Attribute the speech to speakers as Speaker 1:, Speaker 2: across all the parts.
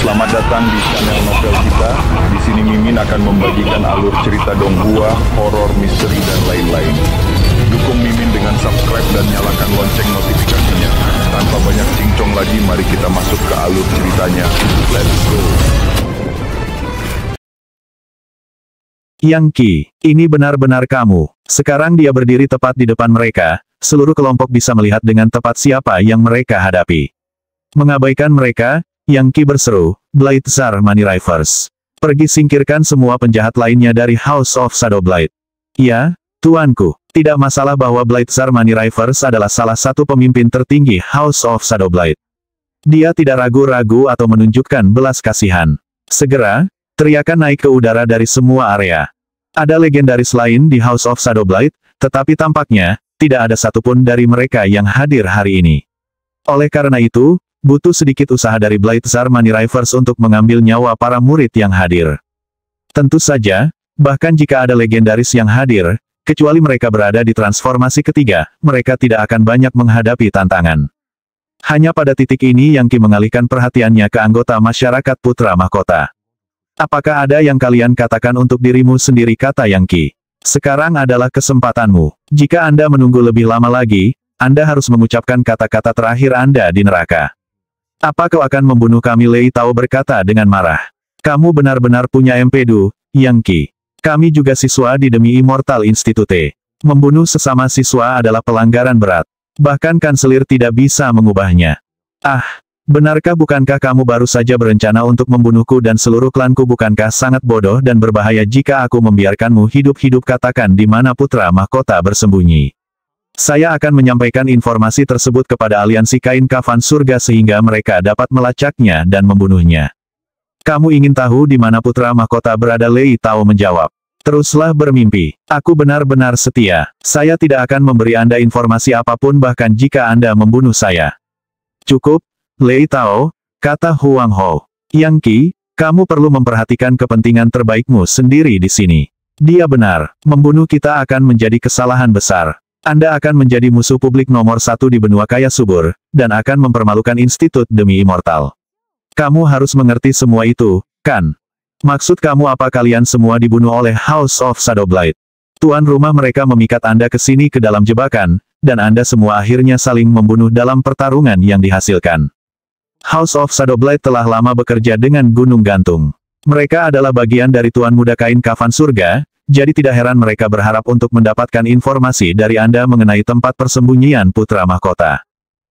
Speaker 1: Selamat datang di channel novel kita. Di sini Mimin akan membagikan alur cerita Donghua, horor, misteri, dan lain-lain. Dukung Mimin dengan subscribe dan nyalakan lonceng notifikasinya. Tanpa banyak cincong lagi, mari kita masuk ke alur ceritanya. Let's go!
Speaker 2: Yang Qi, ini benar-benar kamu. Sekarang dia berdiri tepat di depan mereka. Seluruh kelompok bisa melihat dengan tepat siapa yang mereka hadapi. Mengabaikan mereka, Yang Qi berseru, Blade Tsar Money Reavers. Pergi singkirkan semua penjahat lainnya dari House of Shadow Blade. Ya, tuanku. Tidak masalah bahwa Blade Tsar Money Reavers adalah salah satu pemimpin tertinggi House of Shadow Blade. Dia tidak ragu-ragu atau menunjukkan belas kasihan. Segera, teriakan naik ke udara dari semua area. Ada legendaris lain di House of Shadow Blade, tetapi tampaknya, tidak ada satupun dari mereka yang hadir hari ini. Oleh karena itu, butuh sedikit usaha dari Blade Tsar Money Reavers untuk mengambil nyawa para murid yang hadir. Tentu saja, bahkan jika ada legendaris yang hadir, kecuali mereka berada di transformasi ketiga, mereka tidak akan banyak menghadapi tantangan. Hanya pada titik ini Yang Qi mengalihkan perhatiannya ke anggota masyarakat Putra Mahkota. Apakah ada yang kalian katakan untuk dirimu sendiri, kata Yang Qi. Sekarang adalah kesempatanmu. Jika Anda menunggu lebih lama lagi, Anda harus mengucapkan kata-kata terakhir Anda di neraka. Apa kau akan membunuh kami? Lei Tao berkata dengan marah. Kamu benar-benar punya empedu, Yang Qi. Kami juga siswa di Demi Immortal Institute. Membunuh sesama siswa adalah pelanggaran berat. Bahkan kanselir tidak bisa mengubahnya. Ah, benarkah bukankah kamu baru saja berencana untuk membunuhku dan seluruh klanku? Bukankah sangat bodoh dan berbahaya jika aku membiarkanmu hidup-hidup? Katakan di mana Putra Mahkota bersembunyi. Saya akan menyampaikan informasi tersebut kepada aliansi kain kafan surga sehingga mereka dapat melacaknya dan membunuhnya. Kamu ingin tahu di mana Putra Mahkota berada? Lei Tao menjawab. Teruslah bermimpi. Aku benar-benar setia. Saya tidak akan memberi Anda informasi apapun bahkan jika Anda membunuh saya. Cukup, Lei Tao, kata Huang Hou. Yang Qi, kamu perlu memperhatikan kepentingan terbaikmu sendiri di sini. Dia benar, membunuh kita akan menjadi kesalahan besar. Anda akan menjadi musuh publik nomor satu di benua kaya subur, dan akan mempermalukan Institut Demi Immortal. Kamu harus mengerti semua itu, kan? Maksud kamu apa? Kalian semua dibunuh oleh House of Shadow Blade. Tuan rumah mereka memikat Anda ke sini ke dalam jebakan, dan Anda semua akhirnya saling membunuh dalam pertarungan yang dihasilkan. House of Shadow Blade telah lama bekerja dengan gunung gantung. Mereka adalah bagian dari Tuan Muda Kain Kafan Surga, jadi tidak heran mereka berharap untuk mendapatkan informasi dari Anda mengenai tempat persembunyian Putra Mahkota.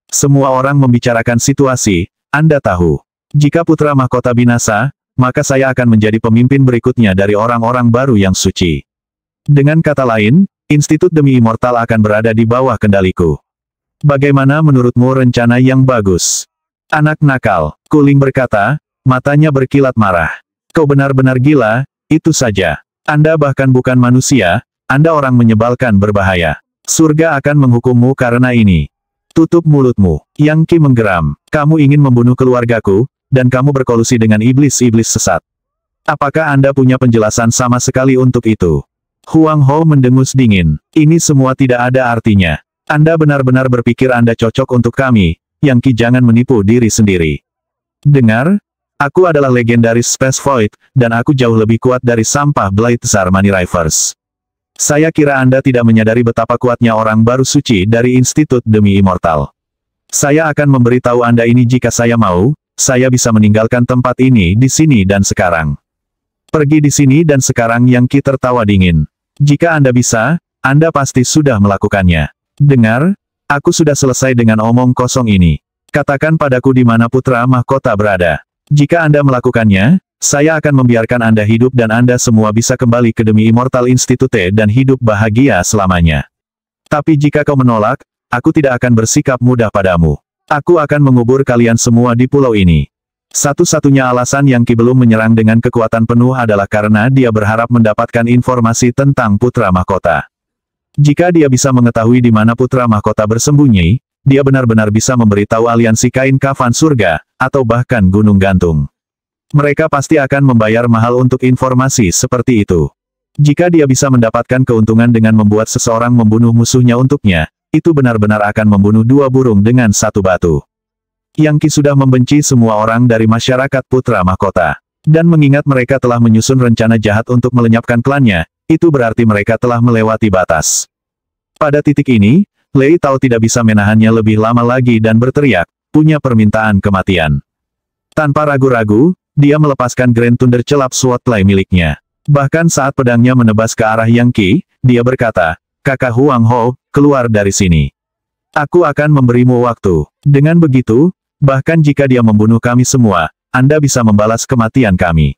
Speaker 2: Semua orang membicarakan situasi, Anda tahu. Jika Putra Mahkota binasa, maka saya akan menjadi pemimpin berikutnya dari orang-orang baru yang suci. Dengan kata lain, Institut Demi Immortal akan berada di bawah kendaliku. Bagaimana menurutmu rencana yang bagus? Anak nakal, Kuling berkata, matanya berkilat marah. Kau benar-benar gila, itu saja. Anda bahkan bukan manusia, Anda orang menyebalkan berbahaya. Surga akan menghukummu karena ini. Tutup mulutmu. Yang Qi menggeram. Kamu ingin membunuh keluargaku, dan kamu berkolusi dengan iblis-iblis sesat. Apakah Anda punya penjelasan sama sekali untuk itu? Huang Hou mendengus dingin. Ini semua tidak ada artinya. Anda benar-benar berpikir Anda cocok untuk kami, Yang Qi jangan menipu diri sendiri. Dengar, aku adalah legendaris Space Void, dan aku jauh lebih kuat dari sampah Blade Tsar Money Reavers. Saya kira Anda tidak menyadari betapa kuatnya orang baru suci dari Institut Demi Immortal. Saya akan memberitahu Anda ini jika saya mau. Saya bisa meninggalkan tempat ini di sini dan sekarang. Pergi di sini dan sekarang. Yang Qi tertawa dingin. Jika Anda bisa, Anda pasti sudah melakukannya. Dengar, aku sudah selesai dengan omong kosong ini. Katakan padaku di mana Putra Mahkota berada. Jika Anda melakukannya, saya akan membiarkan Anda hidup dan Anda semua bisa kembali ke Demi Immortal Institute dan hidup bahagia selamanya. Tapi jika kau menolak, aku tidak akan bersikap mudah padamu. Aku akan mengubur kalian semua di pulau ini. Satu-satunya alasan Yang Qi belum menyerang dengan kekuatan penuh adalah karena dia berharap mendapatkan informasi tentang Putra Mahkota. Jika dia bisa mengetahui di mana Putra Mahkota bersembunyi, dia benar-benar bisa memberitahu aliansi kain kafan surga, atau bahkan gunung gantung. Mereka pasti akan membayar mahal untuk informasi seperti itu. Jika dia bisa mendapatkan keuntungan dengan membuat seseorang membunuh musuhnya untuknya, itu benar-benar akan membunuh dua burung dengan satu batu. Yang Qi sudah membenci semua orang dari masyarakat Putra Mahkota. Dan mengingat mereka telah menyusun rencana jahat untuk melenyapkan klannya, itu berarti mereka telah melewati batas. Pada titik ini, Lei Tao tidak bisa menahannya lebih lama lagi dan berteriak, punya permintaan kematian. Tanpa ragu-ragu, dia melepaskan Grand Thunder Celap Swordplay miliknya. Bahkan saat pedangnya menebas ke arah Yang Qi, dia berkata, Kakak Huang Ho, keluar dari sini. Aku akan memberimu waktu. Dengan begitu, bahkan jika dia membunuh kami semua, Anda bisa membalas kematian kami.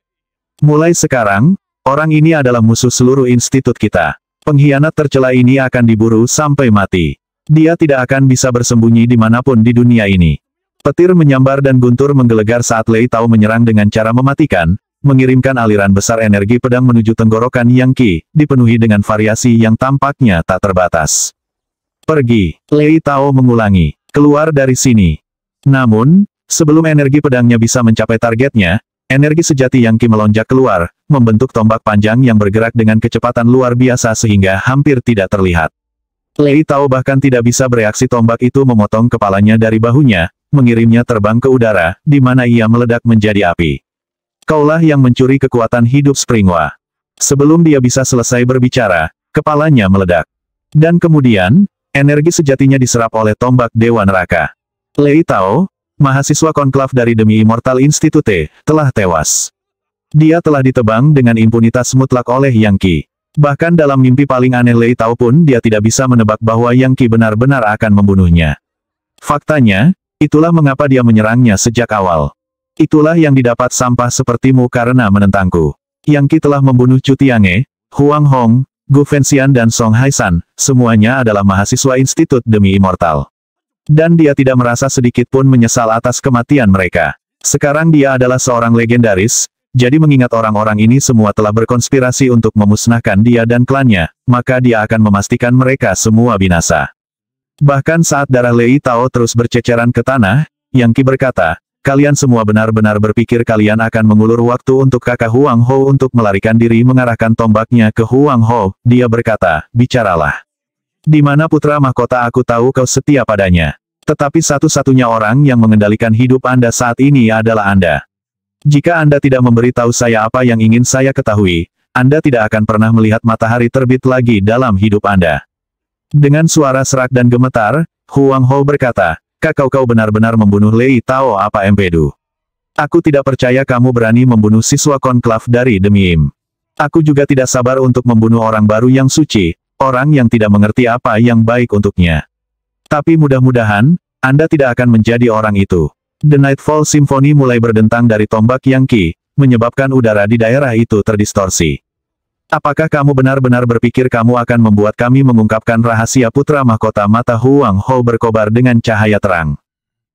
Speaker 2: Mulai sekarang, orang ini adalah musuh seluruh institut kita. Pengkhianat tercela ini akan diburu sampai mati. Dia tidak akan bisa bersembunyi dimanapun di dunia ini. Petir menyambar dan guntur menggelegar saat Lei Tao menyerang dengan cara mematikan, mengirimkan aliran besar energi pedang menuju tenggorokan Yang Qi, dipenuhi dengan variasi yang tampaknya tak terbatas. Pergi, Lei Tao mengulangi, keluar dari sini. Namun, sebelum energi pedangnya bisa mencapai targetnya, energi sejati Yang Qi melonjak keluar, membentuk tombak panjang yang bergerak dengan kecepatan luar biasa sehingga hampir tidak terlihat. Lei Tao bahkan tidak bisa bereaksi, tombak itu memotong kepalanya dari bahunya, mengirimnya terbang ke udara, di mana ia meledak menjadi api. Kaulah yang mencuri kekuatan hidup Springwa. Sebelum dia bisa selesai berbicara, kepalanya meledak. Dan kemudian, energi sejatinya diserap oleh tombak Dewa Neraka. Lei Tao, mahasiswa konklav dari Demi Immortal Institute, telah tewas. Dia telah ditebang dengan impunitas mutlak oleh Yang Qi. Bahkan dalam mimpi paling aneh Lei Tao pun dia tidak bisa menebak bahwa Yang Qi benar-benar akan membunuhnya. Faktanya, itulah mengapa dia menyerangnya sejak awal. Itulah yang didapat sampah sepertimu karena menentangku. Yang Qi telah membunuh Chu Tiange, Huang Hong, Gu Fenxian dan Song Haisan, semuanya adalah mahasiswa Institut Demi Immortal. Dan dia tidak merasa sedikit pun menyesal atas kematian mereka. Sekarang dia adalah seorang legendaris, jadi mengingat orang-orang ini semua telah berkonspirasi untuk memusnahkan dia dan klannya, maka dia akan memastikan mereka semua binasa. Bahkan saat darah Lei Tao terus berceceran ke tanah, Yang Qi berkata, kalian semua benar-benar berpikir kalian akan mengulur waktu untuk kakak Huang Ho untuk melarikan diri mengarahkan tombaknya ke Huang Ho, dia berkata, bicaralah. Di mana putra mahkota aku tahu kau setia padanya. Tetapi satu-satunya orang yang mengendalikan hidup Anda saat ini adalah Anda. Jika Anda tidak memberitahu saya apa yang ingin saya ketahui, Anda tidak akan pernah melihat matahari terbit lagi dalam hidup Anda. Dengan suara serak dan gemetar, Huang Ho berkata, kau benar-benar membunuh Lei Tao apa empedu? Aku tidak percaya kamu berani membunuh siswa konklav dari Demi Im. Aku juga tidak sabar untuk membunuh orang baru yang suci, orang yang tidak mengerti apa yang baik untuknya. Tapi mudah-mudahan, Anda tidak akan menjadi orang itu. The Nightfall Symphony mulai berdentang dari tombak Yang Qi, menyebabkan udara di daerah itu terdistorsi. Apakah kamu benar-benar berpikir kamu akan membuat kami mengungkapkan rahasia putra mahkota? Mata Huang Ho berkobar dengan cahaya terang.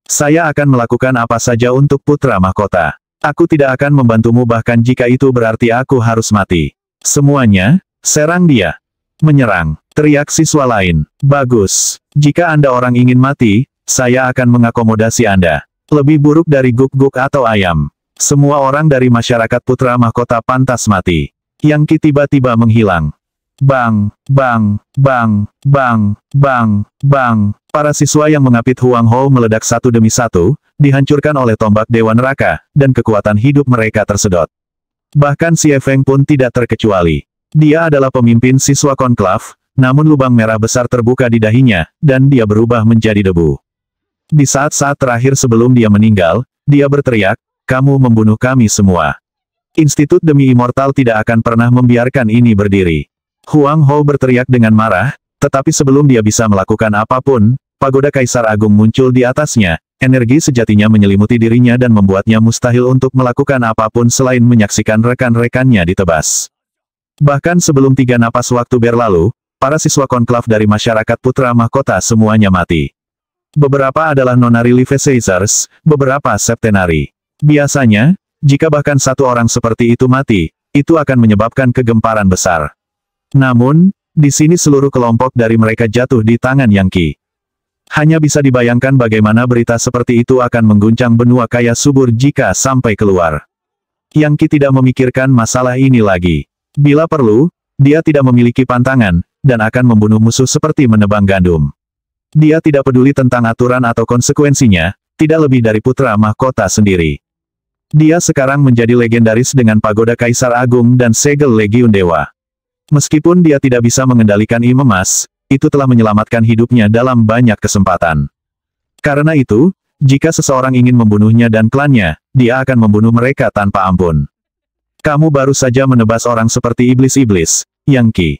Speaker 2: Saya akan melakukan apa saja untuk putra mahkota. Aku tidak akan membantumu bahkan jika itu berarti aku harus mati. Semuanya, serang dia. Menyerang, teriak siswa lain. Bagus. Jika Anda orang ingin mati, saya akan mengakomodasi Anda. Lebih buruk dari guk-guk atau ayam. Semua orang dari masyarakat putra mahkota pantas mati. Yang Qi tiba-tiba menghilang. Bang, bang, bang, bang, bang, bang. Para siswa yang mengapit Huang Ho meledak satu demi satu, dihancurkan oleh tombak Dewa Neraka, dan kekuatan hidup mereka tersedot. Bahkan Xie Feng pun tidak terkecuali. Dia adalah pemimpin siswa konklav, namun lubang merah besar terbuka di dahinya, dan dia berubah menjadi debu. Di saat-saat terakhir sebelum dia meninggal, dia berteriak, kamu membunuh kami semua. Institut Demi Immortal tidak akan pernah membiarkan ini berdiri. Huang Ho berteriak dengan marah, tetapi sebelum dia bisa melakukan apapun, pagoda Kaisar Agung muncul di atasnya, energi sejatinya menyelimuti dirinya dan membuatnya mustahil untuk melakukan apapun selain menyaksikan rekan-rekannya ditebas. Bahkan sebelum 3 napas waktu berlalu, para siswa konklav dari masyarakat putra mahkota semuanya mati. Beberapa adalah nonari Liveseizers, beberapa septenari. Biasanya, jika bahkan satu orang seperti itu mati, itu akan menyebabkan kegemparan besar. Namun, di sini seluruh kelompok dari mereka jatuh di tangan Yang Qi. Hanya bisa dibayangkan bagaimana berita seperti itu akan mengguncang benua kaya subur jika sampai keluar. Yang Qi tidak memikirkan masalah ini lagi. Bila perlu, dia tidak memiliki pantangan, dan akan membunuh musuh seperti menebang gandum. Dia tidak peduli tentang aturan atau konsekuensinya, tidak lebih dari putra mahkota sendiri. Dia sekarang menjadi legendaris dengan pagoda Kaisar Agung dan segel Legiun Dewa. Meskipun dia tidak bisa mengendalikan im emas, itu telah menyelamatkan hidupnya dalam banyak kesempatan. Karena itu, jika seseorang ingin membunuhnya dan klannya, dia akan membunuh mereka tanpa ampun. Kamu baru saja menebas orang seperti iblis-iblis, Yang Qi.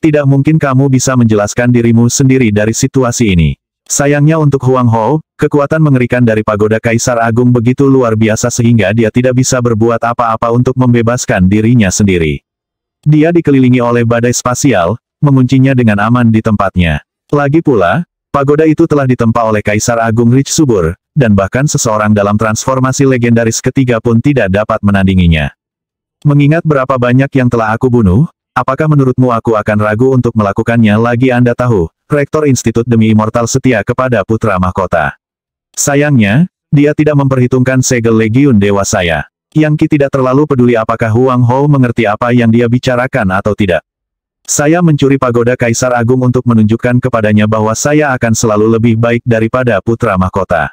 Speaker 2: Tidak mungkin kamu bisa menjelaskan dirimu sendiri dari situasi ini. Sayangnya untuk Huang Hou, kekuatan mengerikan dari pagoda Kaisar Agung begitu luar biasa sehingga dia tidak bisa berbuat apa-apa untuk membebaskan dirinya sendiri. Dia dikelilingi oleh badai spasial, menguncinya dengan aman di tempatnya. Lagi pula, pagoda itu telah ditempa oleh Kaisar Agung Rich Subur, dan bahkan seseorang dalam transformasi legendaris ketiga pun tidak dapat menandinginya. Mengingat berapa banyak yang telah aku bunuh, apakah menurutmu aku akan ragu untuk melakukannya lagi? Anda tahu, Rektor Institut Demi Immortal setia kepada putra mahkota. Sayangnya, dia tidak memperhitungkan segel Legiun Dewa saya. Yang Qi tidak terlalu peduli apakah Huang Hou mengerti apa yang dia bicarakan atau tidak. Saya mencuri pagoda Kaisar Agung untuk menunjukkan kepadanya bahwa saya akan selalu lebih baik daripada putra mahkota.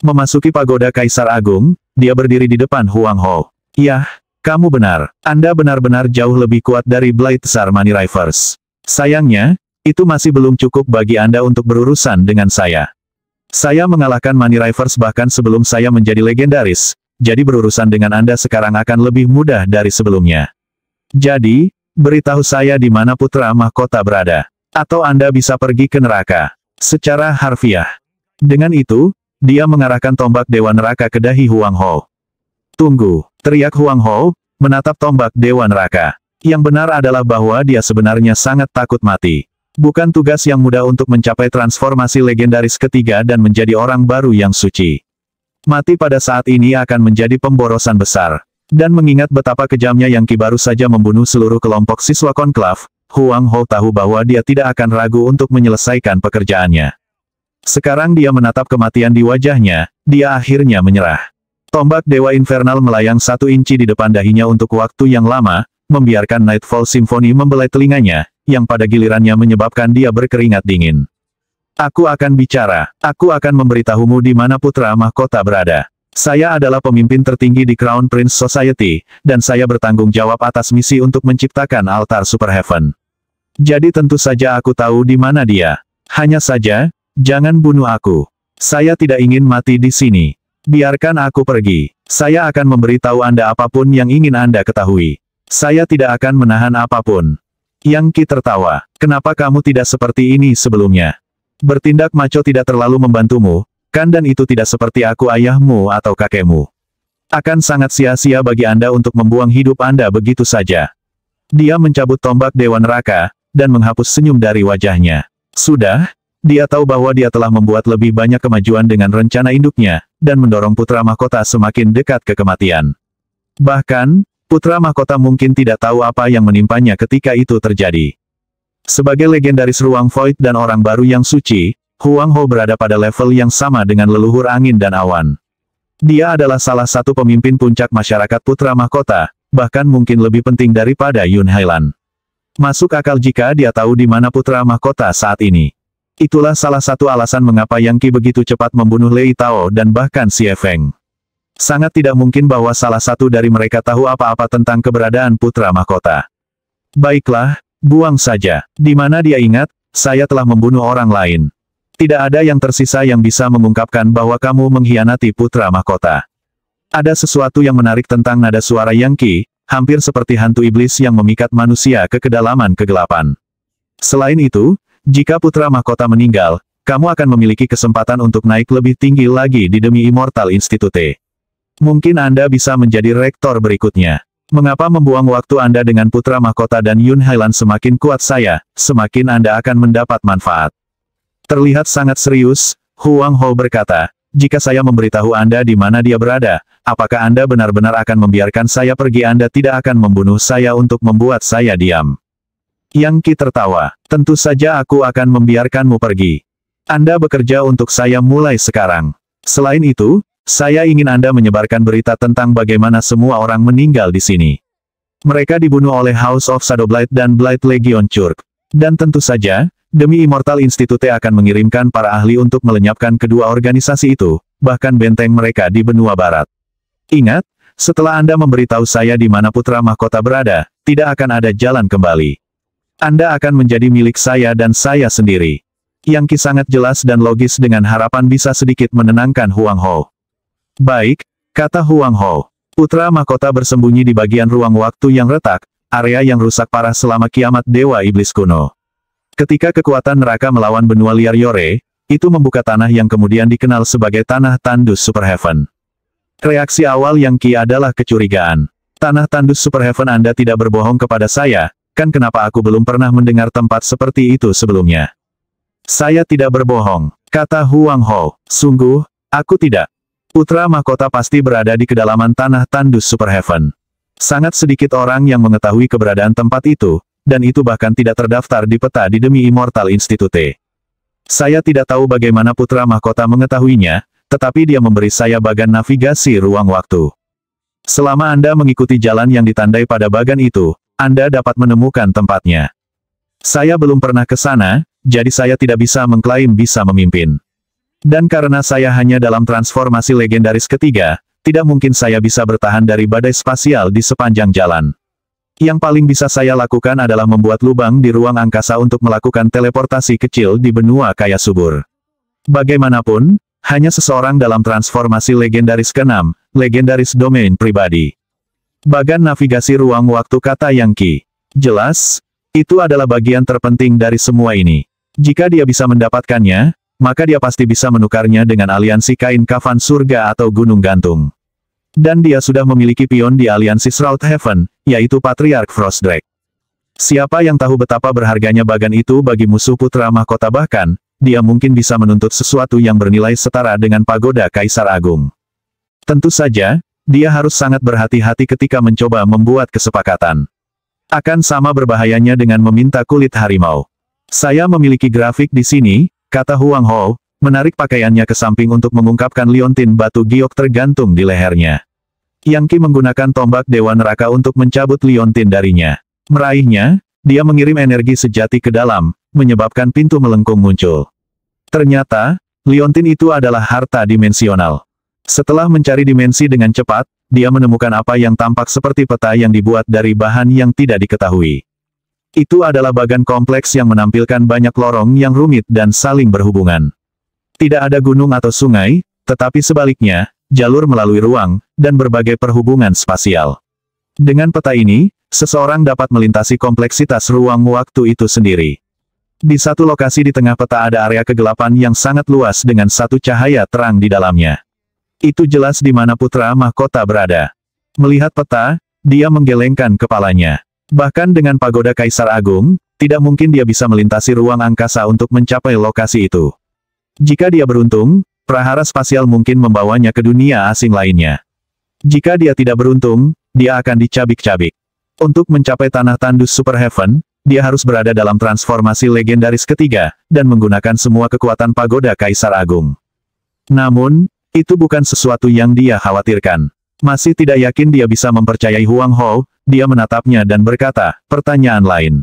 Speaker 2: Memasuki pagoda Kaisar Agung, dia berdiri di depan Huang Hou. Yah, kamu benar. Anda benar-benar jauh lebih kuat dari Blade Tsar Money Rivers. Sayangnya, itu masih belum cukup bagi Anda untuk berurusan dengan saya. Saya mengalahkan Money Rivers bahkan sebelum saya menjadi legendaris, jadi berurusan dengan Anda sekarang akan lebih mudah dari sebelumnya. Jadi, beritahu saya di mana putra mahkota berada. Atau Anda bisa pergi ke neraka. Secara harfiah. Dengan itu, dia mengarahkan tombak Dewa Neraka ke dahi Huang Hou. Tunggu, teriak Huang Hou, menatap tombak Dewa Neraka. Yang benar adalah bahwa dia sebenarnya sangat takut mati. Bukan tugas yang mudah untuk mencapai transformasi legendaris ketiga dan menjadi orang baru yang suci. Mati pada saat ini akan menjadi pemborosan besar. Dan mengingat betapa kejamnya Yang Qi baru saja membunuh seluruh kelompok siswa konklav, Huang Hou tahu bahwa dia tidak akan ragu untuk menyelesaikan pekerjaannya. Sekarang dia menatap kematian di wajahnya, dia akhirnya menyerah. Tombak Dewa Infernal melayang 1 inci di depan dahinya untuk waktu yang lama, membiarkan Nightfall Symphony membelai telinganya, yang pada gilirannya menyebabkan dia berkeringat dingin. Aku akan bicara, aku akan memberitahumu di mana putra mahkota berada. Saya adalah pemimpin tertinggi di Crown Prince Society, dan saya bertanggung jawab atas misi untuk menciptakan altar Super Heaven. Jadi tentu saja aku tahu di mana dia. Hanya saja, jangan bunuh aku. Saya tidak ingin mati di sini. Biarkan aku pergi. Saya akan memberitahu Anda apapun yang ingin Anda ketahui. Saya tidak akan menahan apapun. Yang Qi tertawa. Kenapa kamu tidak seperti ini sebelumnya? Bertindak maco tidak terlalu membantumu, kan? Dan itu tidak seperti aku ayahmu atau kakekmu. Akan sangat sia-sia bagi Anda untuk membuang hidup Anda begitu saja. Dia mencabut tombak Dewa Neraka, dan menghapus senyum dari wajahnya. Sudah, dia tahu bahwa dia telah membuat lebih banyak kemajuan dengan rencana induknya, dan mendorong putra mahkota semakin dekat ke kematian. Bahkan, putra mahkota mungkin tidak tahu apa yang menimpanya ketika itu terjadi. Sebagai legendaris ruang void dan orang baru yang suci, Huang Hou berada pada level yang sama dengan leluhur angin dan awan. Dia adalah salah satu pemimpin puncak masyarakat putra mahkota, bahkan mungkin lebih penting daripada Yun Hailan. Masuk akal jika dia tahu di mana putra mahkota saat ini. Itulah salah satu alasan mengapa Yang Qi begitu cepat membunuh Lei Tao dan bahkan Xie Feng. Sangat tidak mungkin bahwa salah satu dari mereka tahu apa-apa tentang keberadaan putra mahkota. Baiklah, buang saja. Di mana dia ingat, saya telah membunuh orang lain. Tidak ada yang tersisa yang bisa mengungkapkan bahwa kamu mengkhianati putra mahkota. Ada sesuatu yang menarik tentang nada suara Yang Qi, hampir seperti hantu iblis yang memikat manusia ke kedalaman kegelapan. Selain itu, jika putra mahkota meninggal, kamu akan memiliki kesempatan untuk naik lebih tinggi lagi di Demi Immortal Institute. Mungkin Anda bisa menjadi rektor berikutnya. Mengapa membuang waktu Anda dengan putra mahkota dan Yun Hailan? Semakin kuat saya, semakin Anda akan mendapat manfaat. Terlihat sangat serius, Huang Hou berkata, jika saya memberitahu Anda di mana dia berada, apakah Anda benar-benar akan membiarkan saya pergi? Anda tidak akan membunuh saya untuk membuat saya diam. Yang Qi tertawa, tentu saja aku akan membiarkanmu pergi. Anda bekerja untuk saya mulai sekarang. Selain itu, saya ingin Anda menyebarkan berita tentang bagaimana semua orang meninggal di sini. Mereka dibunuh oleh House of Shadowblight dan Blight Legion Church. Dan tentu saja, Demi Immortal Institute akan mengirimkan para ahli untuk melenyapkan kedua organisasi itu, bahkan benteng mereka di benua barat. Ingat, setelah Anda memberitahu saya di mana putra mahkota berada, tidak akan ada jalan kembali. Anda akan menjadi milik saya dan saya sendiri. Yang Qi sangat jelas dan logis dengan harapan bisa sedikit menenangkan Huang Hou. Baik, kata Huang Hou. Putra mahkota bersembunyi di bagian ruang waktu yang retak, area yang rusak parah selama kiamat Dewa Iblis kuno. Ketika kekuatan neraka melawan benua liar Yore, itu membuka tanah yang kemudian dikenal sebagai tanah tandus Superheaven. Reaksi awal Yang Qi adalah kecurigaan. Tanah tandus Superheaven, Anda tidak berbohong kepada saya, kan kenapa aku belum pernah mendengar tempat seperti itu sebelumnya? Saya tidak berbohong, kata Huang Hou. Sungguh, aku tidak. Putra mahkota pasti berada di kedalaman tanah tandus Superheaven. Sangat sedikit orang yang mengetahui keberadaan tempat itu, dan itu bahkan tidak terdaftar di peta di Demi Immortal Institute. Saya tidak tahu bagaimana putra mahkota mengetahuinya, tetapi dia memberi saya bagan navigasi ruang waktu. Selama Anda mengikuti jalan yang ditandai pada bagan itu, Anda dapat menemukan tempatnya. Saya belum pernah ke sana, jadi saya tidak bisa mengklaim bisa memimpin. Dan karena saya hanya dalam transformasi legendaris ketiga, tidak mungkin saya bisa bertahan dari badai spasial di sepanjang jalan. Yang paling bisa saya lakukan adalah membuat lubang di ruang angkasa untuk melakukan teleportasi kecil di benua kaya subur. Bagaimanapun, hanya seseorang dalam transformasi legendaris ke-6, legendaris domain pribadi. Bagan navigasi ruang waktu, kata Yang Qi. Jelas, itu adalah bagian terpenting dari semua ini. Jika dia bisa mendapatkannya, maka dia pasti bisa menukarnya dengan aliansi kain kafan surga atau gunung gantung. Dan dia sudah memiliki pion di aliansi Shroud Heaven, yaitu Patriarch Frostdrake. Siapa yang tahu betapa berharganya bagan itu bagi musuh putra mahkota, bahkan, dia mungkin bisa menuntut sesuatu yang bernilai setara dengan pagoda Kaisar Agung. Tentu saja, dia harus sangat berhati-hati ketika mencoba membuat kesepakatan. Akan sama berbahayanya dengan meminta kulit harimau. Saya memiliki grafik di sini, kata Huang Hou, menarik pakaiannya ke samping untuk mengungkapkan liontin batu giok tergantung di lehernya. Yang Qi menggunakan tombak Dewa Neraka untuk mencabut liontin darinya. Meraihnya, dia mengirim energi sejati ke dalam, menyebabkan pintu melengkung muncul. Ternyata, liontin itu adalah harta dimensional. Setelah mencari dimensi dengan cepat, dia menemukan apa yang tampak seperti peta yang dibuat dari bahan yang tidak diketahui. Itu adalah bagan kompleks yang menampilkan banyak lorong yang rumit dan saling berhubungan. Tidak ada gunung atau sungai, tetapi sebaliknya, jalur melalui ruang, dan berbagai perhubungan spasial. Dengan peta ini, seseorang dapat melintasi kompleksitas ruang waktu itu sendiri. Di satu lokasi di tengah peta ada area kegelapan yang sangat luas dengan satu cahaya terang di dalamnya. Itu jelas di mana putra mahkota berada. Melihat peta, dia menggelengkan kepalanya. Bahkan dengan pagoda Kaisar Agung, tidak mungkin dia bisa melintasi ruang angkasa untuk mencapai lokasi itu. Jika dia beruntung, prahara spasial mungkin membawanya ke dunia asing lainnya. Jika dia tidak beruntung, dia akan dicabik-cabik. Untuk mencapai tanah tandus Superheaven, dia harus berada dalam transformasi legendaris ketiga, dan menggunakan semua kekuatan pagoda Kaisar Agung. Namun, itu bukan sesuatu yang dia khawatirkan. Masih tidak yakin dia bisa mempercayai Huang Hou, dia menatapnya dan berkata, pertanyaan lain.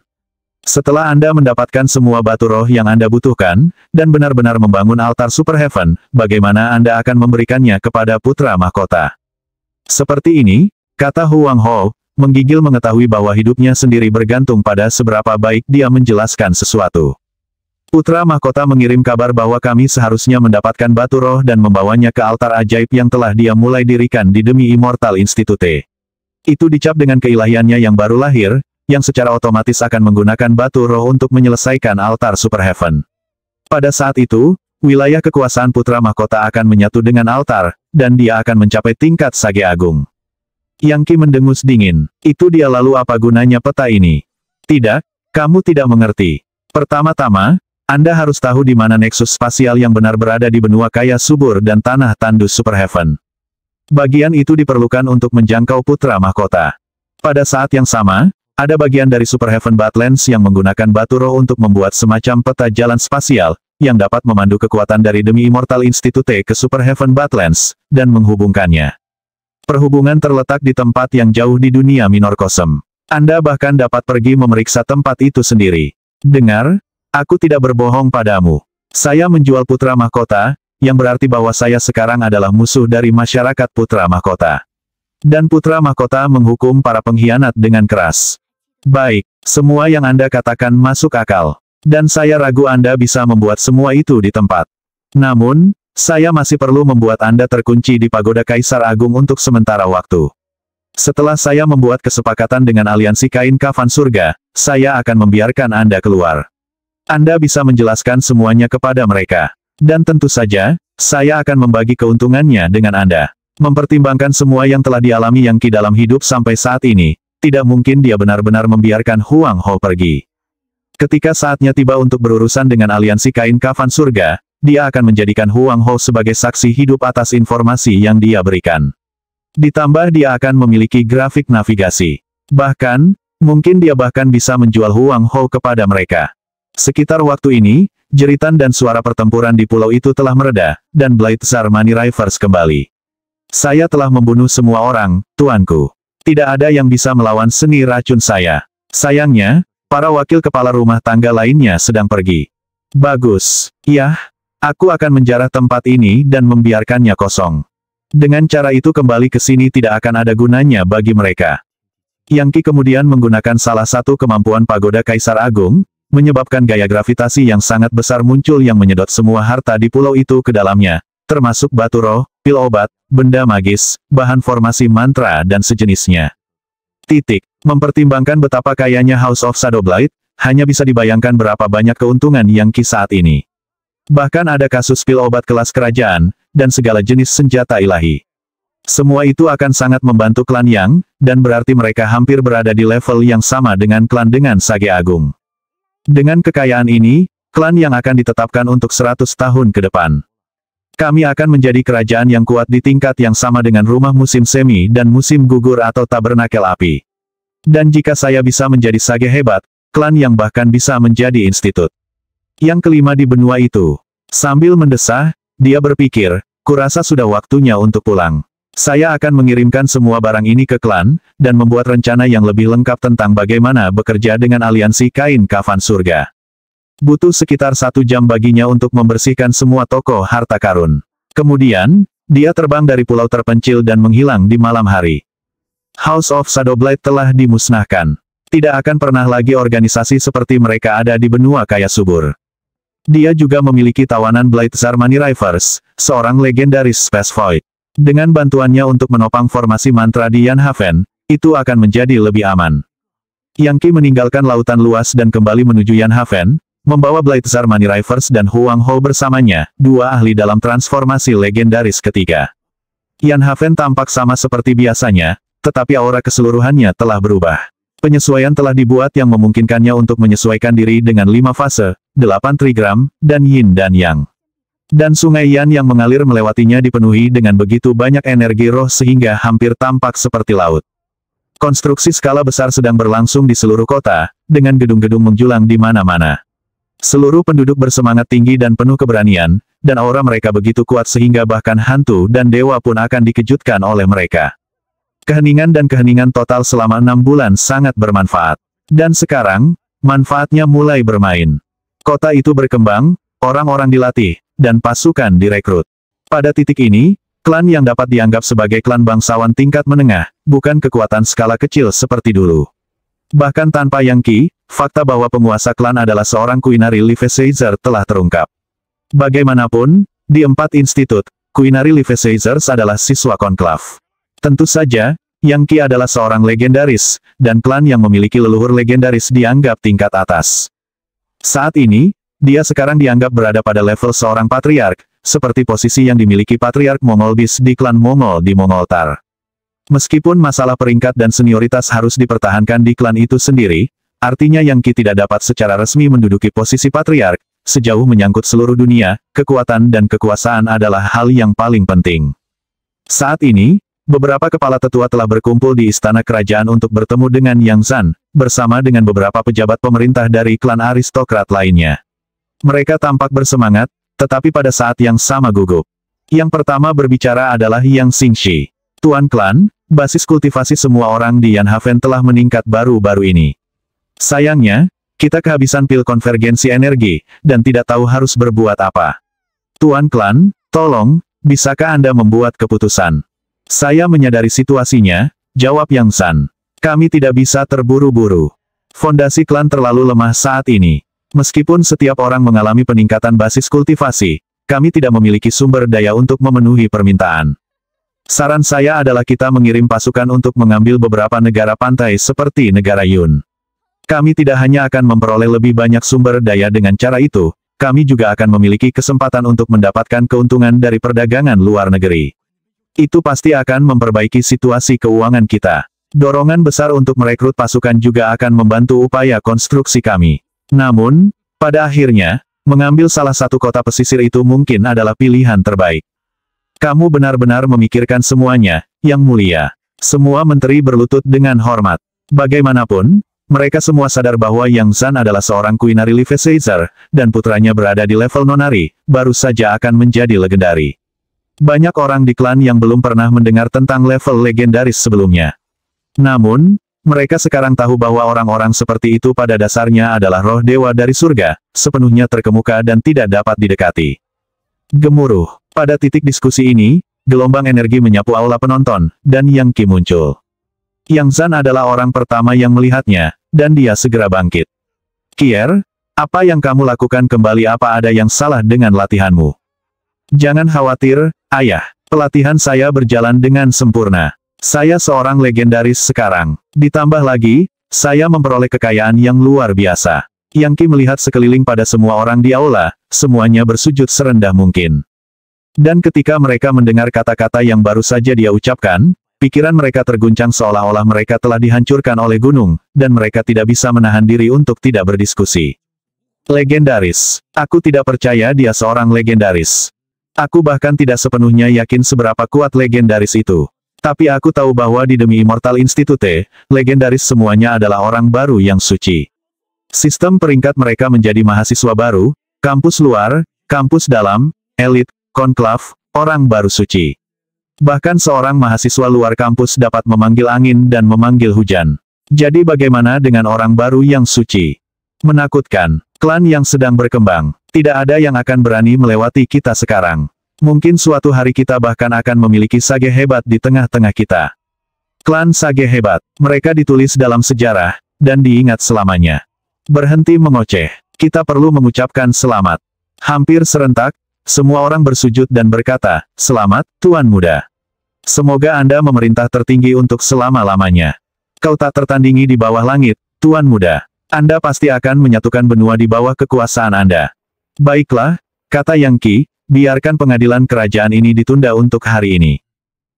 Speaker 2: Setelah Anda mendapatkan semua batu roh yang Anda butuhkan, dan benar-benar membangun altar Superheaven, bagaimana Anda akan memberikannya kepada putra mahkota? Seperti ini, kata Huang Hou, menggigil mengetahui bahwa hidupnya sendiri bergantung pada seberapa baik dia menjelaskan sesuatu. Putra mahkota mengirim kabar bahwa kami seharusnya mendapatkan batu roh dan membawanya ke altar ajaib yang telah dia mulai dirikan di Demi Immortal Institute. Itu dicap dengan keilahiannya yang baru lahir, yang secara otomatis akan menggunakan batu roh untuk menyelesaikan altar Superheaven. Pada saat itu, wilayah kekuasaan putra mahkota akan menyatu dengan altar, dan dia akan mencapai tingkat Sage Agung. Yang Qi mendengus dingin. Itu dia, lalu apa gunanya peta ini? Tidak, kamu tidak mengerti. Pertama-tama, Anda harus tahu di mana neksus spasial yang benar berada di benua kaya subur dan tanah tandus Superheaven. Bagian itu diperlukan untuk menjangkau putra mahkota. Pada saat yang sama, ada bagian dari Superheaven Badlands yang menggunakan batu roh untuk membuat semacam peta jalan spasial, yang dapat memandu kekuatan dari Demi Immortal Institute ke Superheaven Badlands, dan menghubungkannya. Perhubungan terletak di tempat yang jauh di dunia Minor Cosm. Anda bahkan dapat pergi memeriksa tempat itu sendiri. Dengar, aku tidak berbohong padamu. Saya menjual putra mahkota, yang berarti bahwa saya sekarang adalah musuh dari masyarakat Putra Mahkota. Dan Putra Mahkota menghukum para pengkhianat dengan keras. Baik, semua yang Anda katakan masuk akal. Dan saya ragu Anda bisa membuat semua itu di tempat. Namun, saya masih perlu membuat Anda terkunci di Pagoda Kaisar Agung untuk sementara waktu. Setelah saya membuat kesepakatan dengan aliansi kain kafan surga, saya akan membiarkan Anda keluar. Anda bisa menjelaskan semuanya kepada mereka. Dan tentu saja, saya akan membagi keuntungannya dengan Anda. Mempertimbangkan semua yang telah dialami Yang Qi dalam hidup sampai saat ini, tidak mungkin dia benar-benar membiarkan Huang Ho pergi. Ketika saatnya tiba untuk berurusan dengan aliansi kain kafan surga, dia akan menjadikan Huang Ho sebagai saksi hidup atas informasi yang dia berikan. Ditambah dia akan memiliki grafik navigasi. Bahkan, mungkin dia bahkan bisa menjual Huang Ho kepada mereka. Sekitar waktu ini, jeritan dan suara pertempuran di pulau itu telah mereda, dan Blade Tsar Money Reverse kembali. Saya telah membunuh semua orang, tuanku. Tidak ada yang bisa melawan seni racun saya. Sayangnya, para wakil kepala rumah tangga lainnya sedang pergi. Bagus. Yah, aku akan menjarah tempat ini dan membiarkannya kosong. Dengan cara itu kembali ke sini tidak akan ada gunanya bagi mereka. Yang Qi kemudian menggunakan salah satu kemampuan Pagoda Kaisar Agung, menyebabkan gaya gravitasi yang sangat besar muncul yang menyedot semua harta di pulau itu ke dalamnya, termasuk batu roh, pil obat, benda magis, bahan formasi mantra dan sejenisnya. Mempertimbangkan betapa kayanya House of Shadowblight, hanya bisa dibayangkan berapa banyak keuntungan Yang Qi saat ini. Bahkan ada kasus pil obat kelas kerajaan, dan segala jenis senjata ilahi. Semua itu akan sangat membantu klan Yang, dan berarti mereka hampir berada di level yang sama dengan klan dengan Sage Agung. Dengan kekayaan ini, klan Yang akan ditetapkan untuk 100 tahun ke depan. Kami akan menjadi kerajaan yang kuat di tingkat yang sama dengan rumah musim semi dan musim gugur atau tabernakel api. Dan jika saya bisa menjadi Sage hebat, klan Yang bahkan bisa menjadi institut. Yang kelima di benua itu. Sambil mendesah, dia berpikir, kurasa sudah waktunya untuk pulang. Saya akan mengirimkan semua barang ini ke klan, dan membuat rencana yang lebih lengkap tentang bagaimana bekerja dengan aliansi kain kafan surga. Butuh sekitar 1 jam baginya untuk membersihkan semua toko harta karun. Kemudian, dia terbang dari pulau terpencil dan menghilang di malam hari. House of Shadowblight telah dimusnahkan. Tidak akan pernah lagi organisasi seperti mereka ada di benua kaya subur. Dia juga memiliki tawanan Blade Tsar Money Reverse, seorang legendaris Space Void. Dengan bantuannya untuk menopang formasi mantra di Yanhaven, itu akan menjadi lebih aman. Yang Qi meninggalkan lautan luas dan kembali menuju Yanhaven, membawa Blade Tsar Money Reverse dan Huang Ho bersamanya, dua ahli dalam transformasi legendaris ketiga. Yanhaven tampak sama seperti biasanya, tetapi aura keseluruhannya telah berubah. Penyesuaian telah dibuat yang memungkinkannya untuk menyesuaikan diri dengan 5 fase, 8 trigram, dan yin dan yang. Dan sungai Yan yang mengalir melewatinya dipenuhi dengan begitu banyak energi roh sehingga hampir tampak seperti laut. Konstruksi skala besar sedang berlangsung di seluruh kota, dengan gedung-gedung menjulang di mana-mana. Seluruh penduduk bersemangat tinggi dan penuh keberanian, dan aura mereka begitu kuat sehingga bahkan hantu dan dewa pun akan dikejutkan oleh mereka. Keheningan dan keheningan total selama 6 bulan sangat bermanfaat. Dan sekarang, manfaatnya mulai bermain. Kota itu berkembang, orang-orang dilatih, dan pasukan direkrut. Pada titik ini, klan yang dapat dianggap sebagai klan bangsawan tingkat menengah, bukan kekuatan skala kecil seperti dulu. Bahkan tanpa Yang Qi, fakta bahwa penguasa klan adalah seorang Kuinari Liveseyzer telah terungkap. Bagaimanapun, di 4 institut, Kuinari Liveseyzers adalah siswa konklav. Tentu saja, Yang Qi adalah seorang legendaris, dan klan yang memiliki leluhur legendaris dianggap tingkat atas. Saat ini, dia sekarang dianggap berada pada level seorang patriark, seperti posisi yang dimiliki patriark Mongoldis di klan Mongol di Mongoltar. Meskipun masalah peringkat dan senioritas harus dipertahankan di klan itu sendiri, artinya Yang Qi tidak dapat secara resmi menduduki posisi patriark, sejauh menyangkut seluruh dunia, kekuatan dan kekuasaan adalah hal yang paling penting. Saat ini, beberapa kepala tetua telah berkumpul di istana kerajaan untuk bertemu dengan Yang Zan, bersama dengan beberapa pejabat pemerintah dari klan aristokrat lainnya. Mereka tampak bersemangat, tetapi pada saat yang sama gugup. Yang pertama berbicara adalah Yang Xingxi. Tuan klan, basis kultivasi semua orang di Yanhaven telah meningkat baru-baru ini. Sayangnya, kita kehabisan pil konvergensi energi, dan tidak tahu harus berbuat apa. Tuan klan, Tolong, bisakah Anda membuat keputusan? Saya menyadari situasinya, jawab Yang Zhan. Kami tidak bisa terburu-buru. Fondasi klan terlalu lemah saat ini. Meskipun setiap orang mengalami peningkatan basis kultivasi, kami tidak memiliki sumber daya untuk memenuhi permintaan. Saran saya adalah kita mengirim pasukan untuk mengambil beberapa negara pantai seperti negara Yun. Kami tidak hanya akan memperoleh lebih banyak sumber daya dengan cara itu, kami juga akan memiliki kesempatan untuk mendapatkan keuntungan dari perdagangan luar negeri. Itu pasti akan memperbaiki situasi keuangan kita. Dorongan besar untuk merekrut pasukan juga akan membantu upaya konstruksi kami. Namun, pada akhirnya, mengambil salah satu kota pesisir itu mungkin adalah pilihan terbaik. Kamu benar-benar memikirkan semuanya, Yang Mulia. Semua menteri berlutut dengan hormat. Bagaimanapun, mereka semua sadar bahwa Yang Zhan adalah seorang Queenary Levisazer, dan putranya berada di level nonari, baru saja akan menjadi legendari. Banyak orang di klan yang belum pernah mendengar tentang level legendaris sebelumnya. Namun, mereka sekarang tahu bahwa orang-orang seperti itu pada dasarnya adalah roh dewa dari surga, sepenuhnya terkemuka dan tidak dapat didekati. Gemuruh. Pada titik diskusi ini, gelombang energi menyapu aula penonton, dan Yang Qi muncul. Yang Zhan adalah orang pertama yang melihatnya, dan dia segera bangkit. Kier, apa yang kamu lakukan kembali? Apa ada yang salah dengan latihanmu? Jangan khawatir, Ayah. Pelatihan saya berjalan dengan sempurna. Saya seorang legendaris sekarang. Ditambah lagi, saya memperoleh kekayaan yang luar biasa. Yang Qi melihat sekeliling pada semua orang di aula, semuanya bersujud serendah mungkin. Dan ketika mereka mendengar kata-kata yang baru saja dia ucapkan, pikiran mereka terguncang seolah-olah mereka telah dihancurkan oleh gunung, dan mereka tidak bisa menahan diri untuk tidak berdiskusi. Legendaris. Aku tidak percaya dia seorang legendaris. Aku bahkan tidak sepenuhnya yakin seberapa kuat legendaris itu. Tapi aku tahu bahwa di demi Immortal Institute, legendaris semuanya adalah orang baru yang suci. Sistem peringkat mereka menjadi mahasiswa baru, kampus luar, kampus dalam, elit, konklav, orang baru suci. Bahkan seorang mahasiswa luar kampus dapat memanggil angin dan memanggil hujan. Jadi bagaimana dengan orang baru yang suci? Menakutkan. Klan yang sedang berkembang. Tidak ada yang akan berani melewati kita sekarang. Mungkin suatu hari kita bahkan akan memiliki sage hebat di tengah-tengah kita. Klan sage hebat. Mereka ditulis dalam sejarah, dan diingat selamanya. Berhenti mengoceh. Kita perlu mengucapkan selamat. Hampir serentak, semua orang bersujud dan berkata, "Selamat, Tuan Muda. Semoga Anda memerintah tertinggi untuk selama-lamanya. Kau tak tertandingi di bawah langit, Tuan Muda. Anda pasti akan menyatukan benua di bawah kekuasaan Anda." Baiklah, kata Yang Qi, biarkan pengadilan kerajaan ini ditunda untuk hari ini.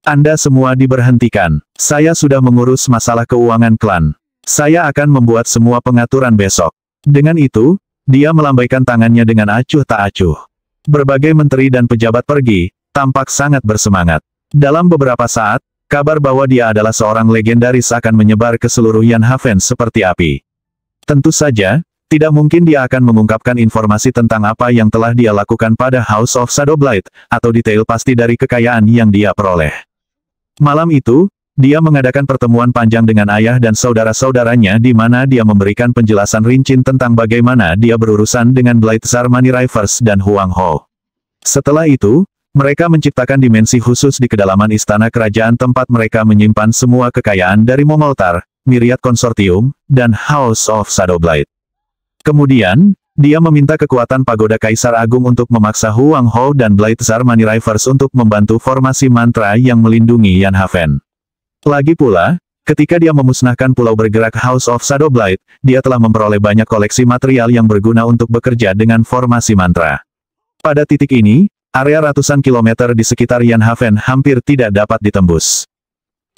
Speaker 2: Anda semua diberhentikan. Saya sudah mengurus masalah keuangan klan. Saya akan membuat semua pengaturan besok. Dengan itu, dia melambaikan tangannya dengan acuh tak acuh. Berbagai menteri dan pejabat pergi, tampak sangat bersemangat. Dalam beberapa saat, kabar bahwa dia adalah seorang legendaris akan menyebar ke seluruh Yanhaven seperti api. Tentu saja, tidak mungkin dia akan mengungkapkan informasi tentang apa yang telah dia lakukan pada House of Shadowblight, atau detail pasti dari kekayaan yang dia peroleh. Malam itu, dia mengadakan pertemuan panjang dengan ayah dan saudara-saudaranya di mana dia memberikan penjelasan rinci tentang bagaimana dia berurusan dengan Blades Money Rivers dan Huang Ho. Setelah itu, mereka menciptakan dimensi khusus di kedalaman istana kerajaan tempat mereka menyimpan semua kekayaan dari Mongoltar, Myriad Consortium, dan House of Shadowblight. Kemudian, dia meminta kekuatan Pagoda Kaisar Agung untuk memaksa Huang Ho dan Blades Money Rivers untuk membantu formasi mantra yang melindungi Yanhaven. Lagi pula, ketika dia memusnahkan pulau bergerak House of Shadowblight, dia telah memperoleh banyak koleksi material yang berguna untuk bekerja dengan formasi mantra. Pada titik ini, area ratusan kilometer di sekitar Yanhaven hampir tidak dapat ditembus.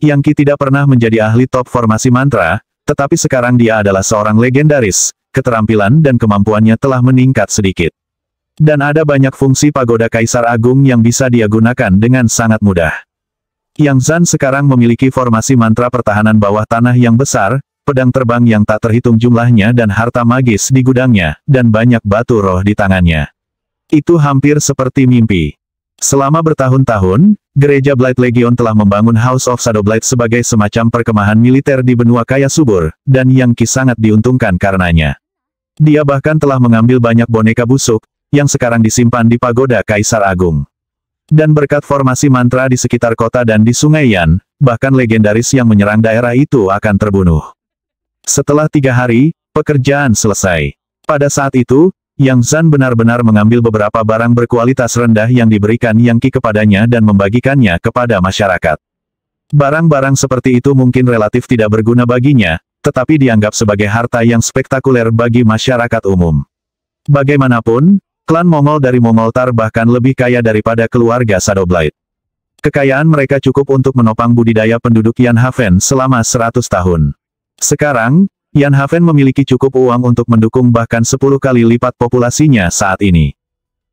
Speaker 2: Yang Qi tidak pernah menjadi ahli top formasi mantra, tetapi sekarang dia adalah seorang legendaris. Keterampilan dan kemampuannya telah meningkat sedikit. Dan ada banyak fungsi Pagoda Kaisar Agung yang bisa dia gunakan dengan sangat mudah. Yang Zhan sekarang memiliki formasi mantra pertahanan bawah tanah yang besar, pedang terbang yang tak terhitung jumlahnya dan harta magis di gudangnya, dan banyak batu roh di tangannya. Itu hampir seperti mimpi. Selama bertahun-tahun, Gereja Blight Legion telah membangun House of Shadowblight sebagai semacam perkemahan militer di benua kaya subur, dan Yang Qi sangat diuntungkan karenanya. Dia bahkan telah mengambil banyak boneka busuk, yang sekarang disimpan di Pagoda Kaisar Agung. Dan berkat formasi mantra di sekitar kota dan di Sungai Yan, bahkan legendaris yang menyerang daerah itu akan terbunuh. Setelah 3 hari, pekerjaan selesai. Pada saat itu, Yang Zhan benar-benar mengambil beberapa barang berkualitas rendah yang diberikan Yang Qi kepadanya dan membagikannya kepada masyarakat. Barang-barang seperti itu mungkin relatif tidak berguna baginya, tetapi dianggap sebagai harta yang spektakuler bagi masyarakat umum. Bagaimanapun, klan Mongol dari Mongoltar bahkan lebih kaya daripada keluarga Shadow Blade. Kekayaan mereka cukup untuk menopang budidaya penduduk Yan Haven selama 100 tahun. Sekarang, Yan Haven memiliki cukup uang untuk mendukung bahkan 10 kali lipat populasinya saat ini.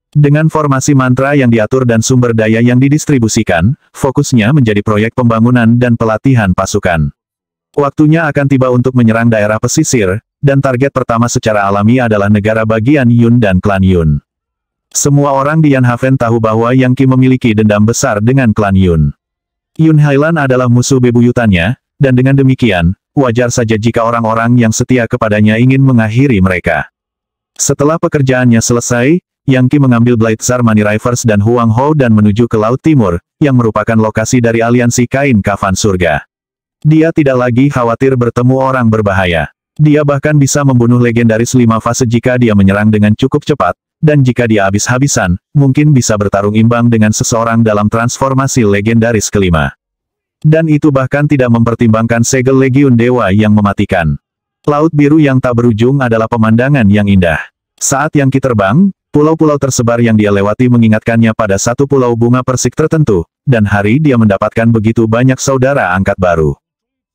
Speaker 2: Dengan formasi mantra yang diatur dan sumber daya yang didistribusikan, fokusnya menjadi proyek pembangunan dan pelatihan pasukan. Waktunya akan tiba untuk menyerang daerah pesisir, dan target pertama secara alami adalah negara bagian Yun dan klan Yun. Semua orang di Yan Haven tahu bahwa Yang Qi memiliki dendam besar dengan klan Yun. Yun Hailan adalah musuh bebuyutannya, dan dengan demikian, wajar saja jika orang-orang yang setia kepadanya ingin mengakhiri mereka. Setelah pekerjaannya selesai, Yang Qi mengambil Blade-Tsar Money Rivers dan Huang Hou dan menuju ke Laut Timur, yang merupakan lokasi dari aliansi kain kafan surga. Dia tidak lagi khawatir bertemu orang berbahaya. Dia bahkan bisa membunuh legendaris 5 fase jika dia menyerang dengan cukup cepat, dan jika dia habis-habisan, mungkin bisa bertarung imbang dengan seseorang dalam transformasi legendaris kelima. Dan itu bahkan tidak mempertimbangkan segel Legiun Dewa yang mematikan. Laut biru yang tak berujung adalah pemandangan yang indah. Saat Yang Qi terbang, pulau-pulau tersebar yang dia lewati mengingatkannya pada satu pulau bunga persik tertentu, dan hari dia mendapatkan begitu banyak saudara angkat baru.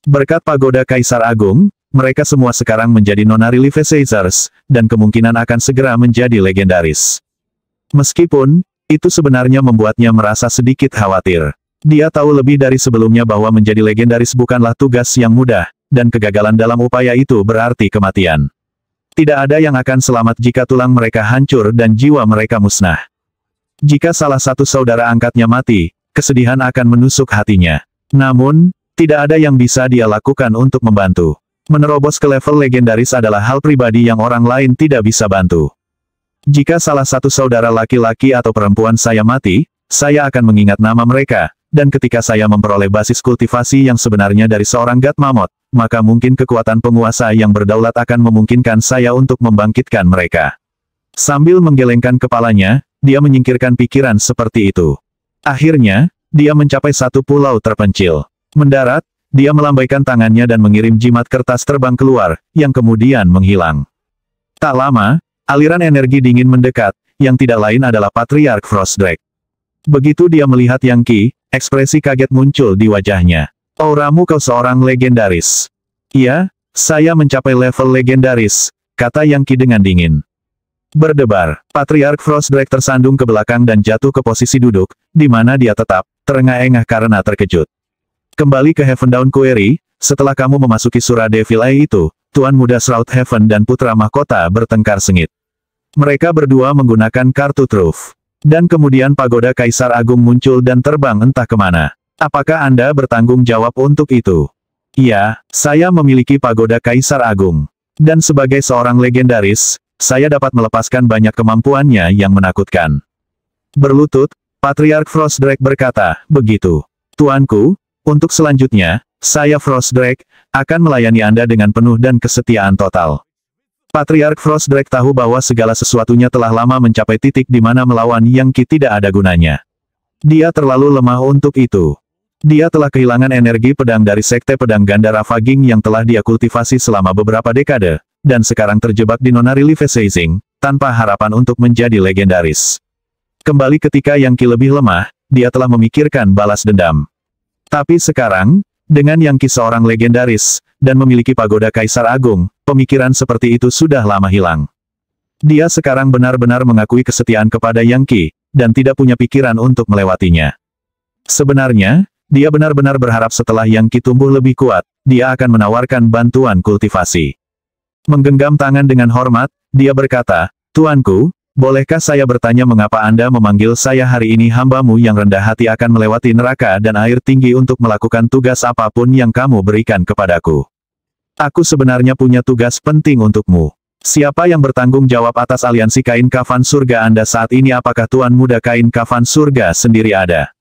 Speaker 2: Berkat pagoda Kaisar Agung, mereka semua sekarang menjadi Nonary Levisazers, dan kemungkinan akan segera menjadi legendaris. Meskipun, itu sebenarnya membuatnya merasa sedikit khawatir. Dia tahu lebih dari sebelumnya bahwa menjadi legendaris bukanlah tugas yang mudah, dan kegagalan dalam upaya itu berarti kematian. Tidak ada yang akan selamat jika tulang mereka hancur dan jiwa mereka musnah. Jika salah satu saudara angkatnya mati, kesedihan akan menusuk hatinya. Namun, tidak ada yang bisa dia lakukan untuk membantu. Menerobos ke level legendaris adalah hal pribadi yang orang lain tidak bisa bantu. Jika salah satu saudara laki-laki atau perempuan saya mati, saya akan mengingat nama mereka, dan ketika saya memperoleh basis kultivasi yang sebenarnya dari seorang God Mammoth, maka mungkin kekuatan penguasa yang berdaulat akan memungkinkan saya untuk membangkitkan mereka. Sambil menggelengkan kepalanya, dia menyingkirkan pikiran seperti itu. Akhirnya, dia mencapai satu pulau terpencil. Mendarat, dia melambaikan tangannya dan mengirim jimat kertas terbang keluar, yang kemudian menghilang. Tak lama, aliran energi dingin mendekat, yang tidak lain adalah Patriarch Frostdrake. Begitu dia melihat Yang Qi, ekspresi kaget muncul di wajahnya. Auramu kau seorang legendaris. Iya, saya mencapai level legendaris, kata Yang Qi dengan dingin. Berdebar, Patriarch Frostdrake tersandung ke belakang dan jatuh ke posisi duduk, di mana dia tetap terengah-engah karena terkejut. Kembali ke Heavendawn Quarry, setelah kamu memasuki Surah Devil Eye itu, Tuan Muda Shroud Heaven dan Putra Mahkota bertengkar sengit. Mereka berdua menggunakan kartu truf. Dan kemudian pagoda Kaisar Agung muncul dan terbang entah kemana. Apakah Anda bertanggung jawab untuk itu? Iya, saya memiliki pagoda Kaisar Agung. Dan sebagai seorang legendaris, saya dapat melepaskan banyak kemampuannya yang menakutkan. Berlutut, Patriarch Frostdrake berkata, begitu. Tuanku, untuk selanjutnya, saya Frostdrake, akan melayani Anda dengan penuh dan kesetiaan total. Patriarch Frostdrake tahu bahwa segala sesuatunya telah lama mencapai titik di mana melawan Yang Qi tidak ada gunanya. Dia terlalu lemah untuk itu. Dia telah kehilangan energi pedang dari Sekte Pedang Ganda Ravaging yang telah dia kultivasi selama beberapa dekade, dan sekarang terjebak di Nonary Levisazing, tanpa harapan untuk menjadi legendaris. Kembali ketika Yang Qi lebih lemah, dia telah memikirkan balas dendam. Tapi sekarang, dengan Yang Qi seorang legendaris, dan memiliki pagoda Kaisar Agung, pemikiran seperti itu sudah lama hilang. Dia sekarang benar-benar mengakui kesetiaan kepada Yang Qi, dan tidak punya pikiran untuk melewatinya. Sebenarnya, dia benar-benar berharap setelah Yang Qi tumbuh lebih kuat, dia akan menawarkan bantuan kultivasi. Menggenggam tangan dengan hormat, dia berkata, Tuanku, bolehkah saya bertanya mengapa Anda memanggil saya hari ini? Hambamu yang rendah hati akan melewati neraka dan air tinggi untuk melakukan tugas apapun yang kamu berikan kepadaku. Aku sebenarnya punya tugas penting untukmu. Siapa yang bertanggung jawab atas aliansi kain kafan surga Anda saat ini? Apakah Tuan Muda Kain Kafan Surga sendiri ada?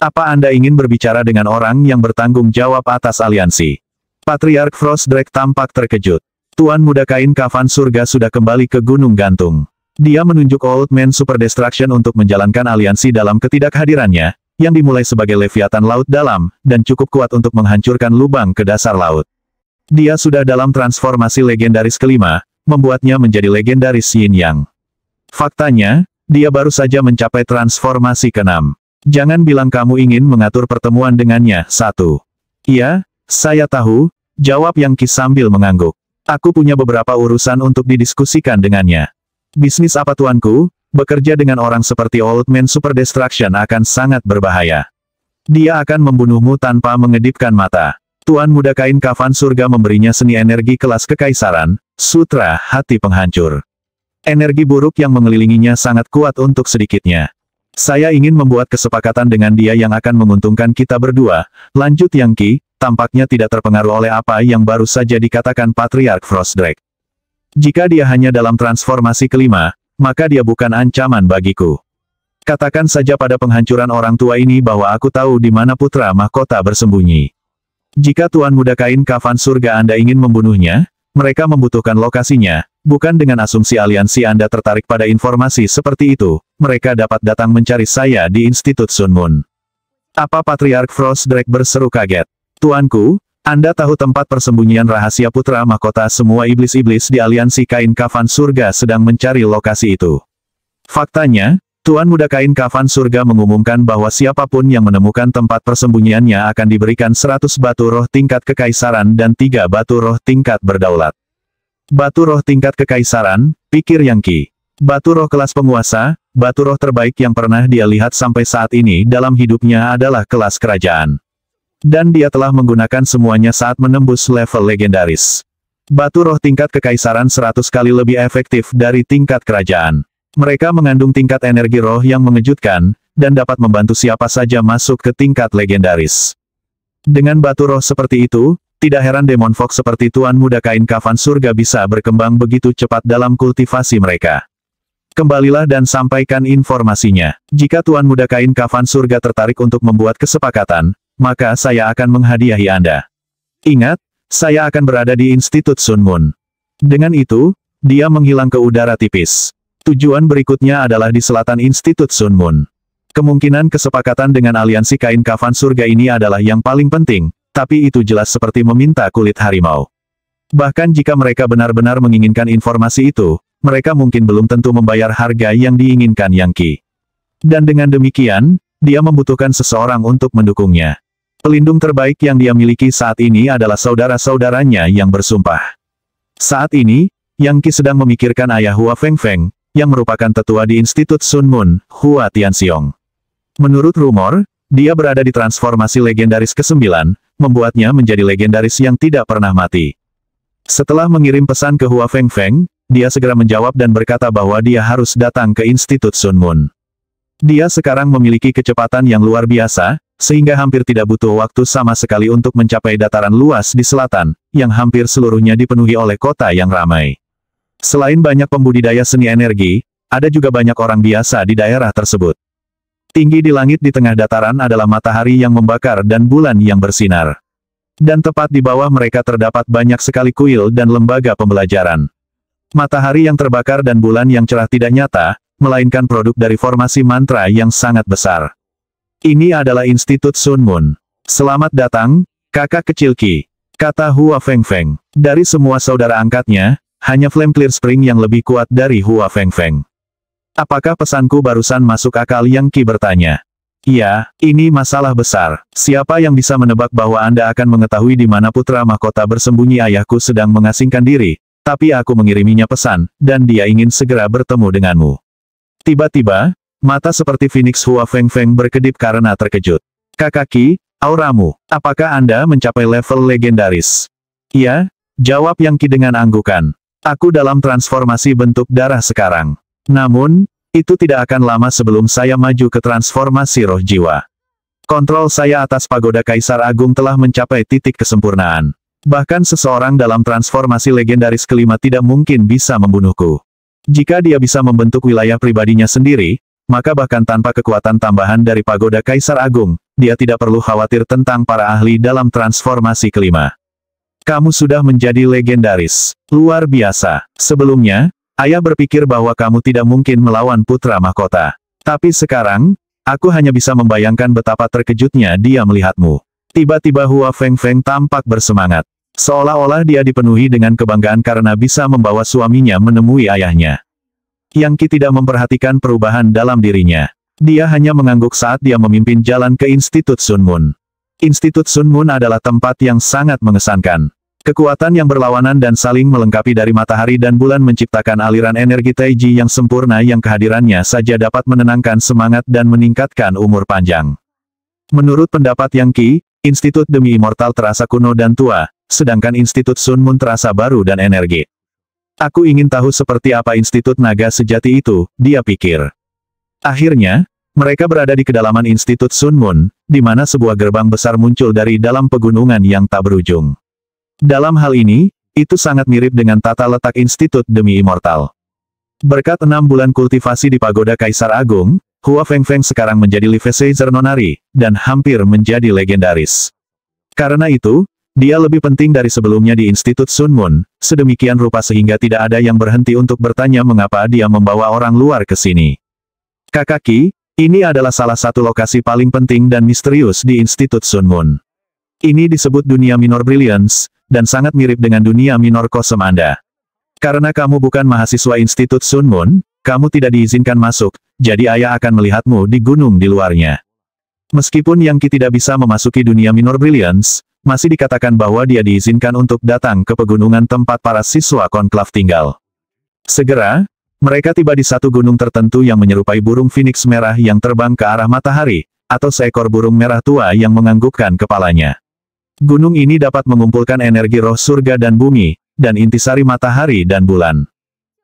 Speaker 2: Apa Anda ingin berbicara dengan orang yang bertanggung jawab atas aliansi? Patriark Frostdrake tampak terkejut. Tuan Muda Kain Kafan Surga sudah kembali ke Gunung Gantung. Dia menunjuk Old Man Super Destruction untuk menjalankan aliansi dalam ketidakhadirannya, yang dimulai sebagai Leviathan Laut Dalam, dan cukup kuat untuk menghancurkan lubang ke dasar laut. Dia sudah dalam transformasi legendaris kelima, membuatnya menjadi legendaris Yin Yang. Faktanya, dia baru saja mencapai transformasi ke-6. Jangan bilang kamu ingin mengatur pertemuan dengannya. 1. Iya, saya tahu, jawab Yang Qi sambil mengangguk. Aku punya beberapa urusan untuk didiskusikan dengannya. Bisnis apa tuanku? Bekerja dengan orang seperti Old Man Super Destruction akan sangat berbahaya. Dia akan membunuhmu tanpa mengedipkan mata. Tuan Muda Kain Kafan Surga memberinya seni energi kelas kekaisaran, sutra hati penghancur. Energi buruk yang mengelilinginya sangat kuat untuk sedikitnya. Saya ingin membuat kesepakatan dengan dia yang akan menguntungkan kita berdua, lanjut Yang Qi, tampaknya tidak terpengaruh oleh apa yang baru saja dikatakan Patriark Frostdrake. Jika dia hanya dalam transformasi kelima, maka dia bukan ancaman bagiku. Katakan saja pada penghancuran orang tua ini bahwa aku tahu di mana putra mahkota bersembunyi. Jika Tuan Muda Kain Kafan Surga Anda ingin membunuhnya, mereka membutuhkan lokasinya, bukan dengan asumsi aliansi Anda tertarik pada informasi seperti itu, mereka dapat datang mencari saya di Institut Sun Moon. Apa Patriark Frostdrake berseru kaget? Tuanku, Anda tahu tempat persembunyian rahasia putra mahkota semua iblis-iblis di aliansi Kain Kafan Surga sedang mencari lokasi itu. Faktanya, Tuan Muda Kain Kafan Surga mengumumkan bahwa siapapun yang menemukan tempat persembunyiannya akan diberikan 100 batu roh tingkat kekaisaran dan 3 batu roh tingkat berdaulat. Batu roh tingkat kekaisaran, pikir Yang Qi. Batu roh kelas penguasa, batu roh terbaik yang pernah dia lihat sampai saat ini dalam hidupnya adalah kelas kerajaan. Dan dia telah menggunakan semuanya saat menembus level legendaris. Batu roh tingkat kekaisaran 100 kali lebih efektif dari tingkat kerajaan. Mereka mengandung tingkat energi roh yang mengejutkan, dan dapat membantu siapa saja masuk ke tingkat legendaris. Dengan batu roh seperti itu, tidak heran Demon Fox seperti Tuan Muda Kain Kafan Surga bisa berkembang begitu cepat dalam kultivasi mereka. Kembalilah dan sampaikan informasinya. Jika Tuan Muda Kain Kafan Surga tertarik untuk membuat kesepakatan, maka saya akan menghadiahi Anda. Ingat, saya akan berada di Institut Sun Moon. Dengan itu, dia menghilang ke udara tipis. Tujuan berikutnya adalah di selatan Institut Sun Moon. Kemungkinan kesepakatan dengan aliansi Kain Kafan Surga ini adalah yang paling penting, tapi itu jelas seperti meminta kulit harimau. Bahkan jika mereka benar-benar menginginkan informasi itu, mereka mungkin belum tentu membayar harga yang diinginkan Yang Qi. Dan dengan demikian, dia membutuhkan seseorang untuk mendukungnya. Pelindung terbaik yang dia miliki saat ini adalah saudara-saudaranya yang bersumpah. Saat ini, Yang Qi sedang memikirkan ayah Hua Fengfeng, yang merupakan tetua di Institut Sun Moon, Hua Tianxiong. Menurut rumor, dia berada di transformasi legendaris ke-9, membuatnya menjadi legendaris yang tidak pernah mati. Setelah mengirim pesan ke Hua Fengfeng, dia segera menjawab dan berkata bahwa dia harus datang ke Institut Sun Moon. Dia sekarang memiliki kecepatan yang luar biasa, sehingga hampir tidak butuh waktu sama sekali untuk mencapai dataran luas di selatan, yang hampir seluruhnya dipenuhi oleh kota yang ramai. Selain banyak pembudidaya seni energi, ada juga banyak orang biasa di daerah tersebut. Tinggi di langit di tengah dataran adalah matahari yang membakar dan bulan yang bersinar. Dan tepat di bawah mereka terdapat banyak sekali kuil dan lembaga pembelajaran. Matahari yang terbakar dan bulan yang cerah tidak nyata, melainkan produk dari formasi mantra yang sangat besar. Ini adalah Institut Sun Moon. Selamat datang, kakak kecil Qi, kata Hua Fengfeng. Dari semua saudara angkatnya, hanya Flame Clear Spring yang lebih kuat dari Hua Fengfeng. Apakah pesanku barusan masuk akal? Yang Qi bertanya. Iya, ini masalah besar. Siapa yang bisa menebak bahwa Anda akan mengetahui di mana putra mahkota bersembunyi? Ayahku sedang mengasingkan diri, tapi aku mengiriminya pesan, dan dia ingin segera bertemu denganmu. Tiba-tiba, mata seperti Phoenix Hua Fengfeng berkedip karena terkejut. Kakak Qi, auramu, apakah Anda mencapai level legendaris? Iya, jawab Yang Qi dengan anggukan. Aku dalam transformasi bentuk darah sekarang. Namun, itu tidak akan lama sebelum saya maju ke transformasi roh jiwa. Kontrol saya atas pagoda Kaisar Agung telah mencapai titik kesempurnaan. Bahkan seseorang dalam transformasi legendaris kelima tidak mungkin bisa membunuhku. Jika dia bisa membentuk wilayah pribadinya sendiri, maka bahkan tanpa kekuatan tambahan dari Pagoda Kaisar Agung, dia tidak perlu khawatir tentang para ahli dalam transformasi kelima. Kamu sudah menjadi legendaris. Luar biasa. Sebelumnya, ayah berpikir bahwa kamu tidak mungkin melawan putra mahkota. Tapi sekarang, aku hanya bisa membayangkan betapa terkejutnya dia melihatmu. Tiba-tiba Hua Fengfeng tampak bersemangat. Seolah-olah dia dipenuhi dengan kebanggaan karena bisa membawa suaminya menemui ayahnya. Yang Qi tidak memperhatikan perubahan dalam dirinya. Dia hanya mengangguk saat dia memimpin jalan ke Institut Sun Moon. Institut Sun Moon adalah tempat yang sangat mengesankan. Kekuatan yang berlawanan dan saling melengkapi dari matahari dan bulan menciptakan aliran energi Taiji yang sempurna yang kehadirannya saja dapat menenangkan semangat dan meningkatkan umur panjang. Menurut pendapat Yang Qi, Institut Demi Immortal terasa kuno dan tua, sedangkan Institut Sun Moon terasa baru dan energi. Aku ingin tahu seperti apa Institut Naga Sejati itu, dia pikir. Akhirnya, mereka berada di kedalaman Institut Sun Moon, di mana sebuah gerbang besar muncul dari dalam pegunungan yang tak berujung. Dalam hal ini, itu sangat mirip dengan tata letak Institut Demi Immortal. Berkat 6 bulan kultivasi di Pagoda Kaisar Agung, Hua Fengfeng sekarang menjadi Liveseizer Nonari, dan hampir menjadi legendaris. Karena itu, dia lebih penting dari sebelumnya di Institut Sun Moon, sedemikian rupa sehingga tidak ada yang berhenti untuk bertanya mengapa dia membawa orang luar ke sini. Kakak Qi, ini adalah salah satu lokasi paling penting dan misterius di Institut Sun Moon. Ini disebut dunia minor brilliance, dan sangat mirip dengan dunia minor kosem Anda. Karena kamu bukan mahasiswa Institut Sun Moon, kamu tidak diizinkan masuk, jadi ayah akan melihatmu di gunung di luarnya. Meskipun Yang Qi tidak bisa memasuki dunia minor brilliance, masih dikatakan bahwa dia diizinkan untuk datang ke pegunungan tempat para siswa konklav tinggal. Segera, mereka tiba di satu gunung tertentu yang menyerupai burung phoenix merah yang terbang ke arah matahari, atau seekor burung merah tua yang menganggukkan kepalanya. Gunung ini dapat mengumpulkan energi roh surga dan bumi, dan intisari matahari dan bulan.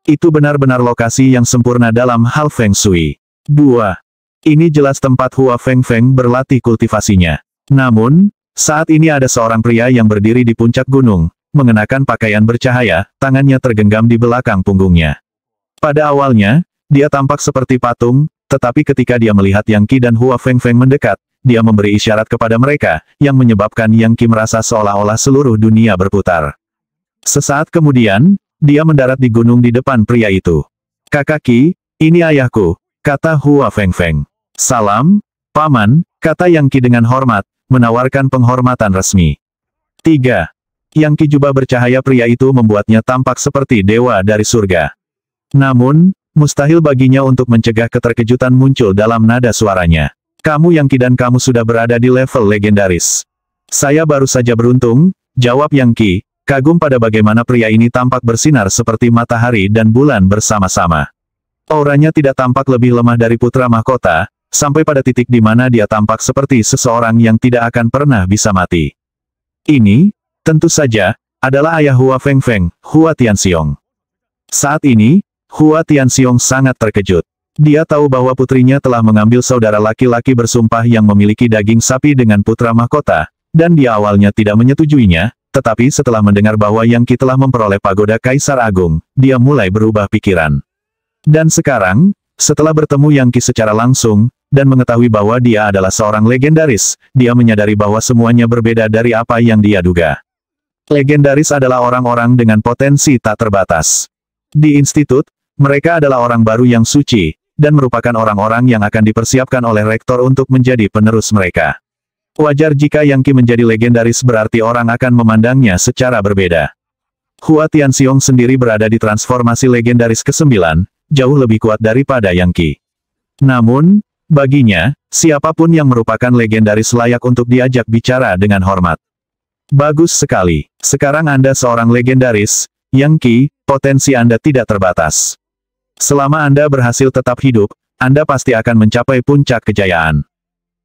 Speaker 2: Itu benar-benar lokasi yang sempurna dalam hal Feng Shui. 2. Ini jelas tempat Hua Fengfeng berlatih kultivasinya. Namun, saat ini ada seorang pria yang berdiri di puncak gunung, mengenakan pakaian bercahaya, tangannya tergenggam di belakang punggungnya. Pada awalnya, dia tampak seperti patung, tetapi ketika dia melihat Yang Qi dan Hua Fengfeng mendekat, dia memberi isyarat kepada mereka, yang menyebabkan Yang Qi merasa seolah-olah seluruh dunia berputar. Sesaat kemudian, dia mendarat di gunung di depan pria itu. Kakak Qi, ini ayahku, kata Hua Fengfeng. Salam, Paman, kata Yang Qi dengan hormat, menawarkan penghormatan resmi. 3. Yang Qi jubah bercahaya pria itu membuatnya tampak seperti dewa dari surga. Namun, mustahil baginya untuk mencegah keterkejutan muncul dalam nada suaranya. Kamu Yang Qi dan kamu sudah berada di level legendaris. Saya baru saja beruntung, jawab Yang Qi, kagum pada bagaimana pria ini tampak bersinar seperti matahari dan bulan bersama-sama. Auranya tidak tampak lebih lemah dari putra mahkota, sampai pada titik di mana dia tampak seperti seseorang yang tidak akan pernah bisa mati. Ini, tentu saja, adalah ayah Hua Fengfeng, Hua Tianxiong. Saat ini, Hua Tianxiong sangat terkejut. Dia tahu bahwa putrinya telah mengambil saudara laki-laki bersumpah yang memiliki daging sapi dengan putra mahkota, dan dia awalnya tidak menyetujuinya, tetapi setelah mendengar bahwa Yang Qi telah memperoleh Pagoda Kaisar Agung, dia mulai berubah pikiran. Dan sekarang, setelah bertemu Yang Qi secara langsung, dan mengetahui bahwa dia adalah seorang legendaris, dia menyadari bahwa semuanya berbeda dari apa yang dia duga. Legendaris adalah orang-orang dengan potensi tak terbatas. Di institut, mereka adalah orang baru yang suci, dan merupakan orang-orang yang akan dipersiapkan oleh rektor untuk menjadi penerus mereka. Wajar jika Yang Qi menjadi legendaris berarti orang akan memandangnya secara berbeda. Hua Tianxiong sendiri berada di transformasi legendaris ke-9, jauh lebih kuat daripada Yang Qi. Namun, baginya, siapapun yang merupakan legendaris layak untuk diajak bicara dengan hormat. Bagus sekali. Sekarang Anda seorang legendaris, Yang Qi, potensi Anda tidak terbatas. Selama Anda berhasil tetap hidup, Anda pasti akan mencapai puncak kejayaan.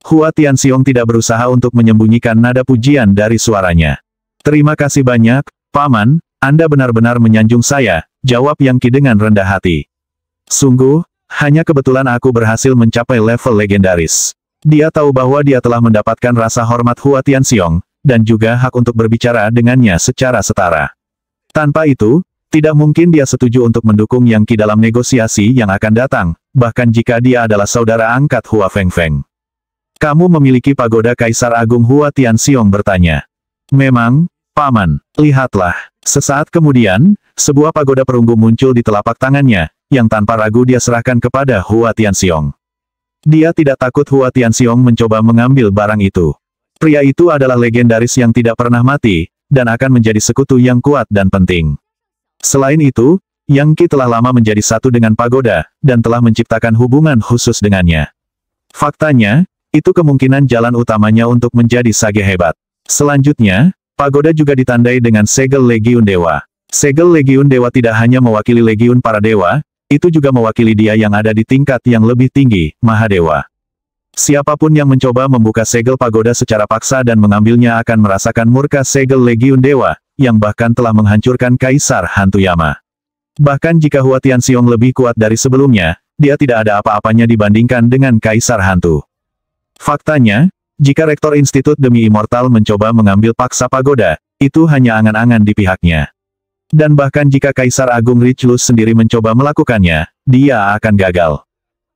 Speaker 2: Hua Tianxiong tidak berusaha untuk menyembunyikan nada pujian dari suaranya. Terima kasih banyak, Paman, Anda benar-benar menyanjung saya, jawab Yang Qi dengan rendah hati. Sungguh, hanya kebetulan aku berhasil mencapai level legendaris. Dia tahu bahwa dia telah mendapatkan rasa hormat Hua Tianxiong, dan juga hak untuk berbicara dengannya secara setara. Tanpa itu, tidak mungkin dia setuju untuk mendukung Yang Qi dalam negosiasi yang akan datang, bahkan jika dia adalah saudara angkat Hua Fengfeng. Kamu memiliki pagoda Kaisar Agung, Hua Tianxiong bertanya. Memang, Paman, lihatlah. Sesaat kemudian, sebuah pagoda perunggu muncul di telapak tangannya, yang tanpa ragu dia serahkan kepada Hua Tianxiong. Dia tidak takut Hua Tianxiong mencoba mengambil barang itu. Pria itu adalah legendaris yang tidak pernah mati, dan akan menjadi sekutu yang kuat dan penting. Selain itu, Yang Qi telah lama menjadi satu dengan pagoda, dan telah menciptakan hubungan khusus dengannya. Faktanya, itu kemungkinan jalan utamanya untuk menjadi sage hebat. Selanjutnya, pagoda juga ditandai dengan segel Legiun Dewa. Segel Legiun Dewa tidak hanya mewakili Legiun para dewa, itu juga mewakili dia yang ada di tingkat yang lebih tinggi, Mahadewa. Siapapun yang mencoba membuka segel pagoda secara paksa dan mengambilnya akan merasakan murka segel Legiun Dewa, yang bahkan telah menghancurkan Kaisar Hantu Yama. Bahkan jika Hua Tianxiong lebih kuat dari sebelumnya, dia tidak ada apa-apanya dibandingkan dengan Kaisar Hantu. Faktanya, jika Rektor Institut Demi Immortal mencoba mengambil paksa pagoda, itu hanya angan-angan di pihaknya. Dan bahkan jika Kaisar Agung Richelieu sendiri mencoba melakukannya, dia akan gagal.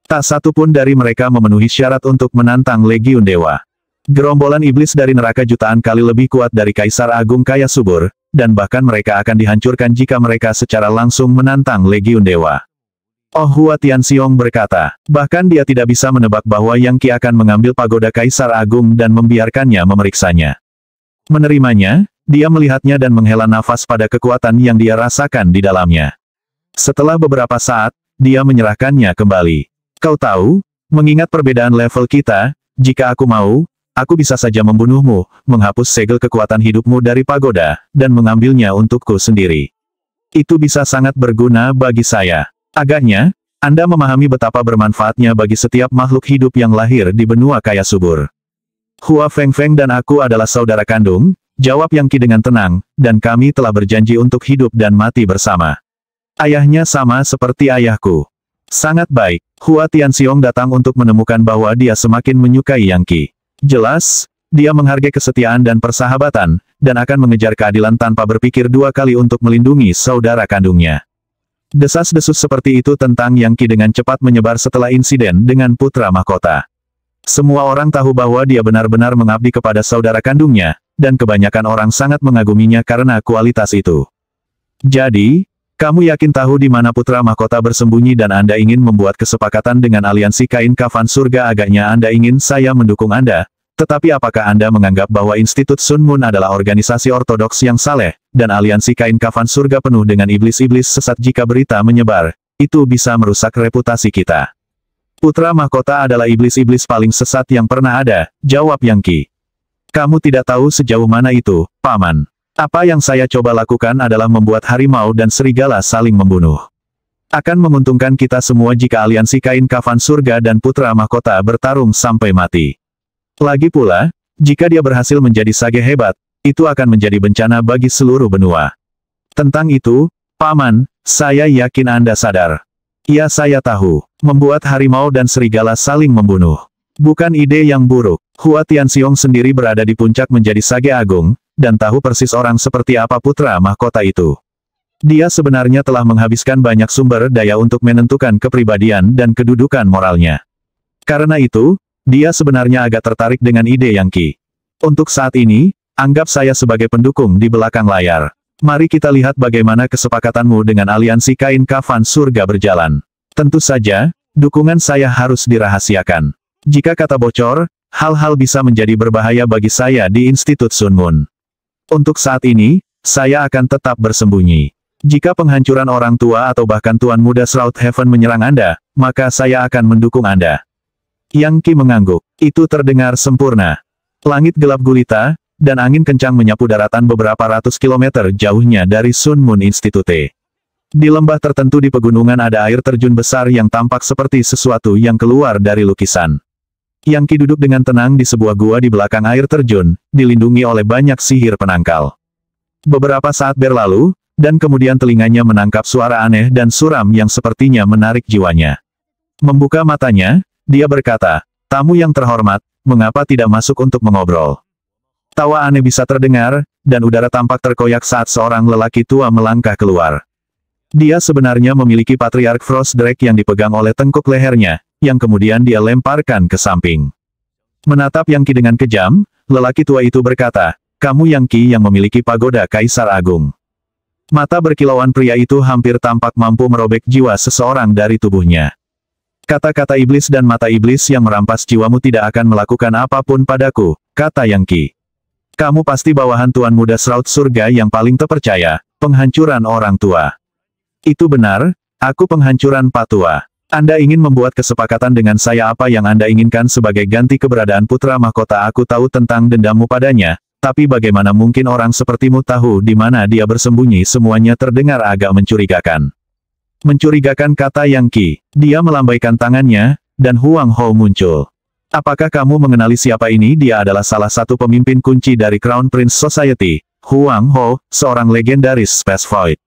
Speaker 2: Tak satu pun dari mereka memenuhi syarat untuk menantang Legiun Dewa. Gerombolan iblis dari neraka jutaan kali lebih kuat dari Kaisar Agung Kaya Subur, dan bahkan mereka akan dihancurkan jika mereka secara langsung menantang Legiun Dewa. Oh, Hua Tianxiong berkata, bahkan dia tidak bisa menebak bahwa Yang Qi akan mengambil pagoda Kaisar Agung dan membiarkannya memeriksanya. Menerimanya, dia melihatnya dan menghela nafas pada kekuatan yang dia rasakan di dalamnya. Setelah beberapa saat, dia menyerahkannya kembali. Kau tahu, mengingat perbedaan level kita, jika aku mau, aku bisa saja membunuhmu, menghapus segel kekuatan hidupmu dari pagoda, dan mengambilnya untukku sendiri. Itu bisa sangat berguna bagi saya. Agaknya, Anda memahami betapa bermanfaatnya bagi setiap makhluk hidup yang lahir di benua Kaya Subur. Hua Fengfeng dan aku adalah saudara kandung, jawab Yang Qi dengan tenang, dan kami telah berjanji untuk hidup dan mati bersama. Ayahnya sama seperti ayahku. Sangat baik, Hua Tianxiong datang untuk menemukan bahwa dia semakin menyukai Yang Qi. Jelas, dia menghargai kesetiaan dan persahabatan, dan akan mengejar keadilan tanpa berpikir dua kali untuk melindungi saudara kandungnya. Desas-desus seperti itu tentang Yang Qi dengan cepat menyebar setelah insiden dengan putra mahkota. Semua orang tahu bahwa dia benar-benar mengabdi kepada saudara kandungnya, dan kebanyakan orang sangat mengaguminya karena kualitas itu. Jadi, kamu yakin tahu di mana putra mahkota bersembunyi dan Anda ingin membuat kesepakatan dengan aliansi kain kafan surga. Agaknya Anda ingin saya mendukung Anda, tetapi apakah Anda menganggap bahwa Institut Sun Moon adalah organisasi ortodoks yang saleh, dan aliansi kain kafan surga penuh dengan iblis-iblis sesat? Jika berita menyebar, itu bisa merusak reputasi kita. Putra mahkota adalah iblis-iblis paling sesat yang pernah ada, jawab Yang Qi. Kamu tidak tahu sejauh mana itu, Paman. Apa yang saya coba lakukan adalah membuat harimau dan serigala saling membunuh. Akan menguntungkan kita semua jika aliansi kain kafan surga dan putra mahkota bertarung sampai mati. Lagi pula, jika dia berhasil menjadi sage hebat, itu akan menjadi bencana bagi seluruh benua. Tentang itu, Paman, saya yakin Anda sadar. Ya, saya tahu, membuat harimau dan serigala saling membunuh bukan ide yang buruk. Hua Tianxiong sendiri berada di puncak menjadi sage agung, dan tahu persis orang seperti apa putra mahkota itu. Dia sebenarnya telah menghabiskan banyak sumber daya untuk menentukan kepribadian dan kedudukan moralnya. Karena itu, dia sebenarnya agak tertarik dengan ide Yang Qi. Untuk saat ini, anggap saya sebagai pendukung di belakang layar. Mari kita lihat bagaimana kesepakatanmu dengan aliansi kain kafan surga berjalan. Tentu saja, dukungan saya harus dirahasiakan. Jika kata bocor, hal-hal bisa menjadi berbahaya bagi saya di Institut Sun Moon. Untuk saat ini, saya akan tetap bersembunyi. Jika penghancuran orang tua atau bahkan Tuan Muda Shroud Heaven menyerang Anda, maka saya akan mendukung Anda. Yang Qi mengangguk. Itu terdengar sempurna. Langit gelap gulita, dan angin kencang menyapu daratan beberapa ratus kilometer jauhnya dari Sun Moon Institute. Di lembah tertentu di pegunungan ada air terjun besar yang tampak seperti sesuatu yang keluar dari lukisan. Yang Qi duduk dengan tenang di sebuah gua di belakang air terjun, dilindungi oleh banyak sihir penangkal. Beberapa saat berlalu, dan kemudian telinganya menangkap suara aneh dan suram yang sepertinya menarik jiwanya. Membuka matanya, dia berkata, "Tamu yang terhormat, mengapa tidak masuk untuk mengobrol?" Tawa aneh bisa terdengar, dan udara tampak terkoyak saat seorang lelaki tua melangkah keluar. Dia sebenarnya memiliki Patriarch Frost Drake yang dipegang oleh tengkuk lehernya, yang kemudian dia lemparkan ke samping. Menatap Yang Qi dengan kejam, lelaki tua itu berkata, "Kamu Yang Qi yang memiliki pagoda Kaisar Agung." Mata berkilauan pria itu hampir tampak mampu merobek jiwa seseorang dari tubuhnya. Kata-kata iblis dan mata iblis yang merampas jiwamu tidak akan melakukan apapun padaku, kata Yang Qi. Kamu pasti bawahan Tuan Muda Shroud Surga yang paling terpercaya, penghancuran orang tua. Itu benar, aku penghancuran Patua. Anda ingin membuat kesepakatan dengan saya apa yang Anda inginkan sebagai ganti keberadaan putra mahkota. Aku tahu tentang dendammu padanya, tapi bagaimana mungkin orang sepertimu tahu di mana dia bersembunyi? Semuanya terdengar agak mencurigakan. Mencurigakan, kata Yang Qi. Dia melambaikan tangannya, dan Huang Hou muncul. Apakah kamu mengenali siapa ini? Dia adalah salah satu pemimpin kunci dari Crown Prince Society, Huang Hou, seorang legendaris Space Void.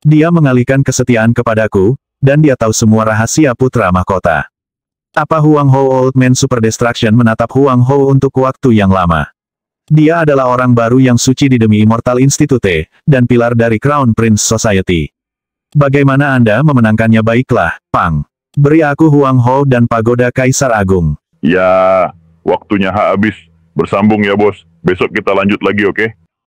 Speaker 2: Dia mengalihkan kesetiaan kepadaku, dan dia tahu semua rahasia putra mahkota. Apa Huang Hou? Old Man Super Destruction menatap Huang Hou untuk waktu yang lama. Dia adalah orang baru yang suci di demi Immortal Institute, dan pilar dari Crown Prince Society. Bagaimana Anda memenangkannya? Baiklah, Pang. Beri aku Huang Hou dan pagoda Kaisar Agung.
Speaker 1: Ya, waktunya habis. Bersambung ya bos. Besok kita lanjut lagi, oke?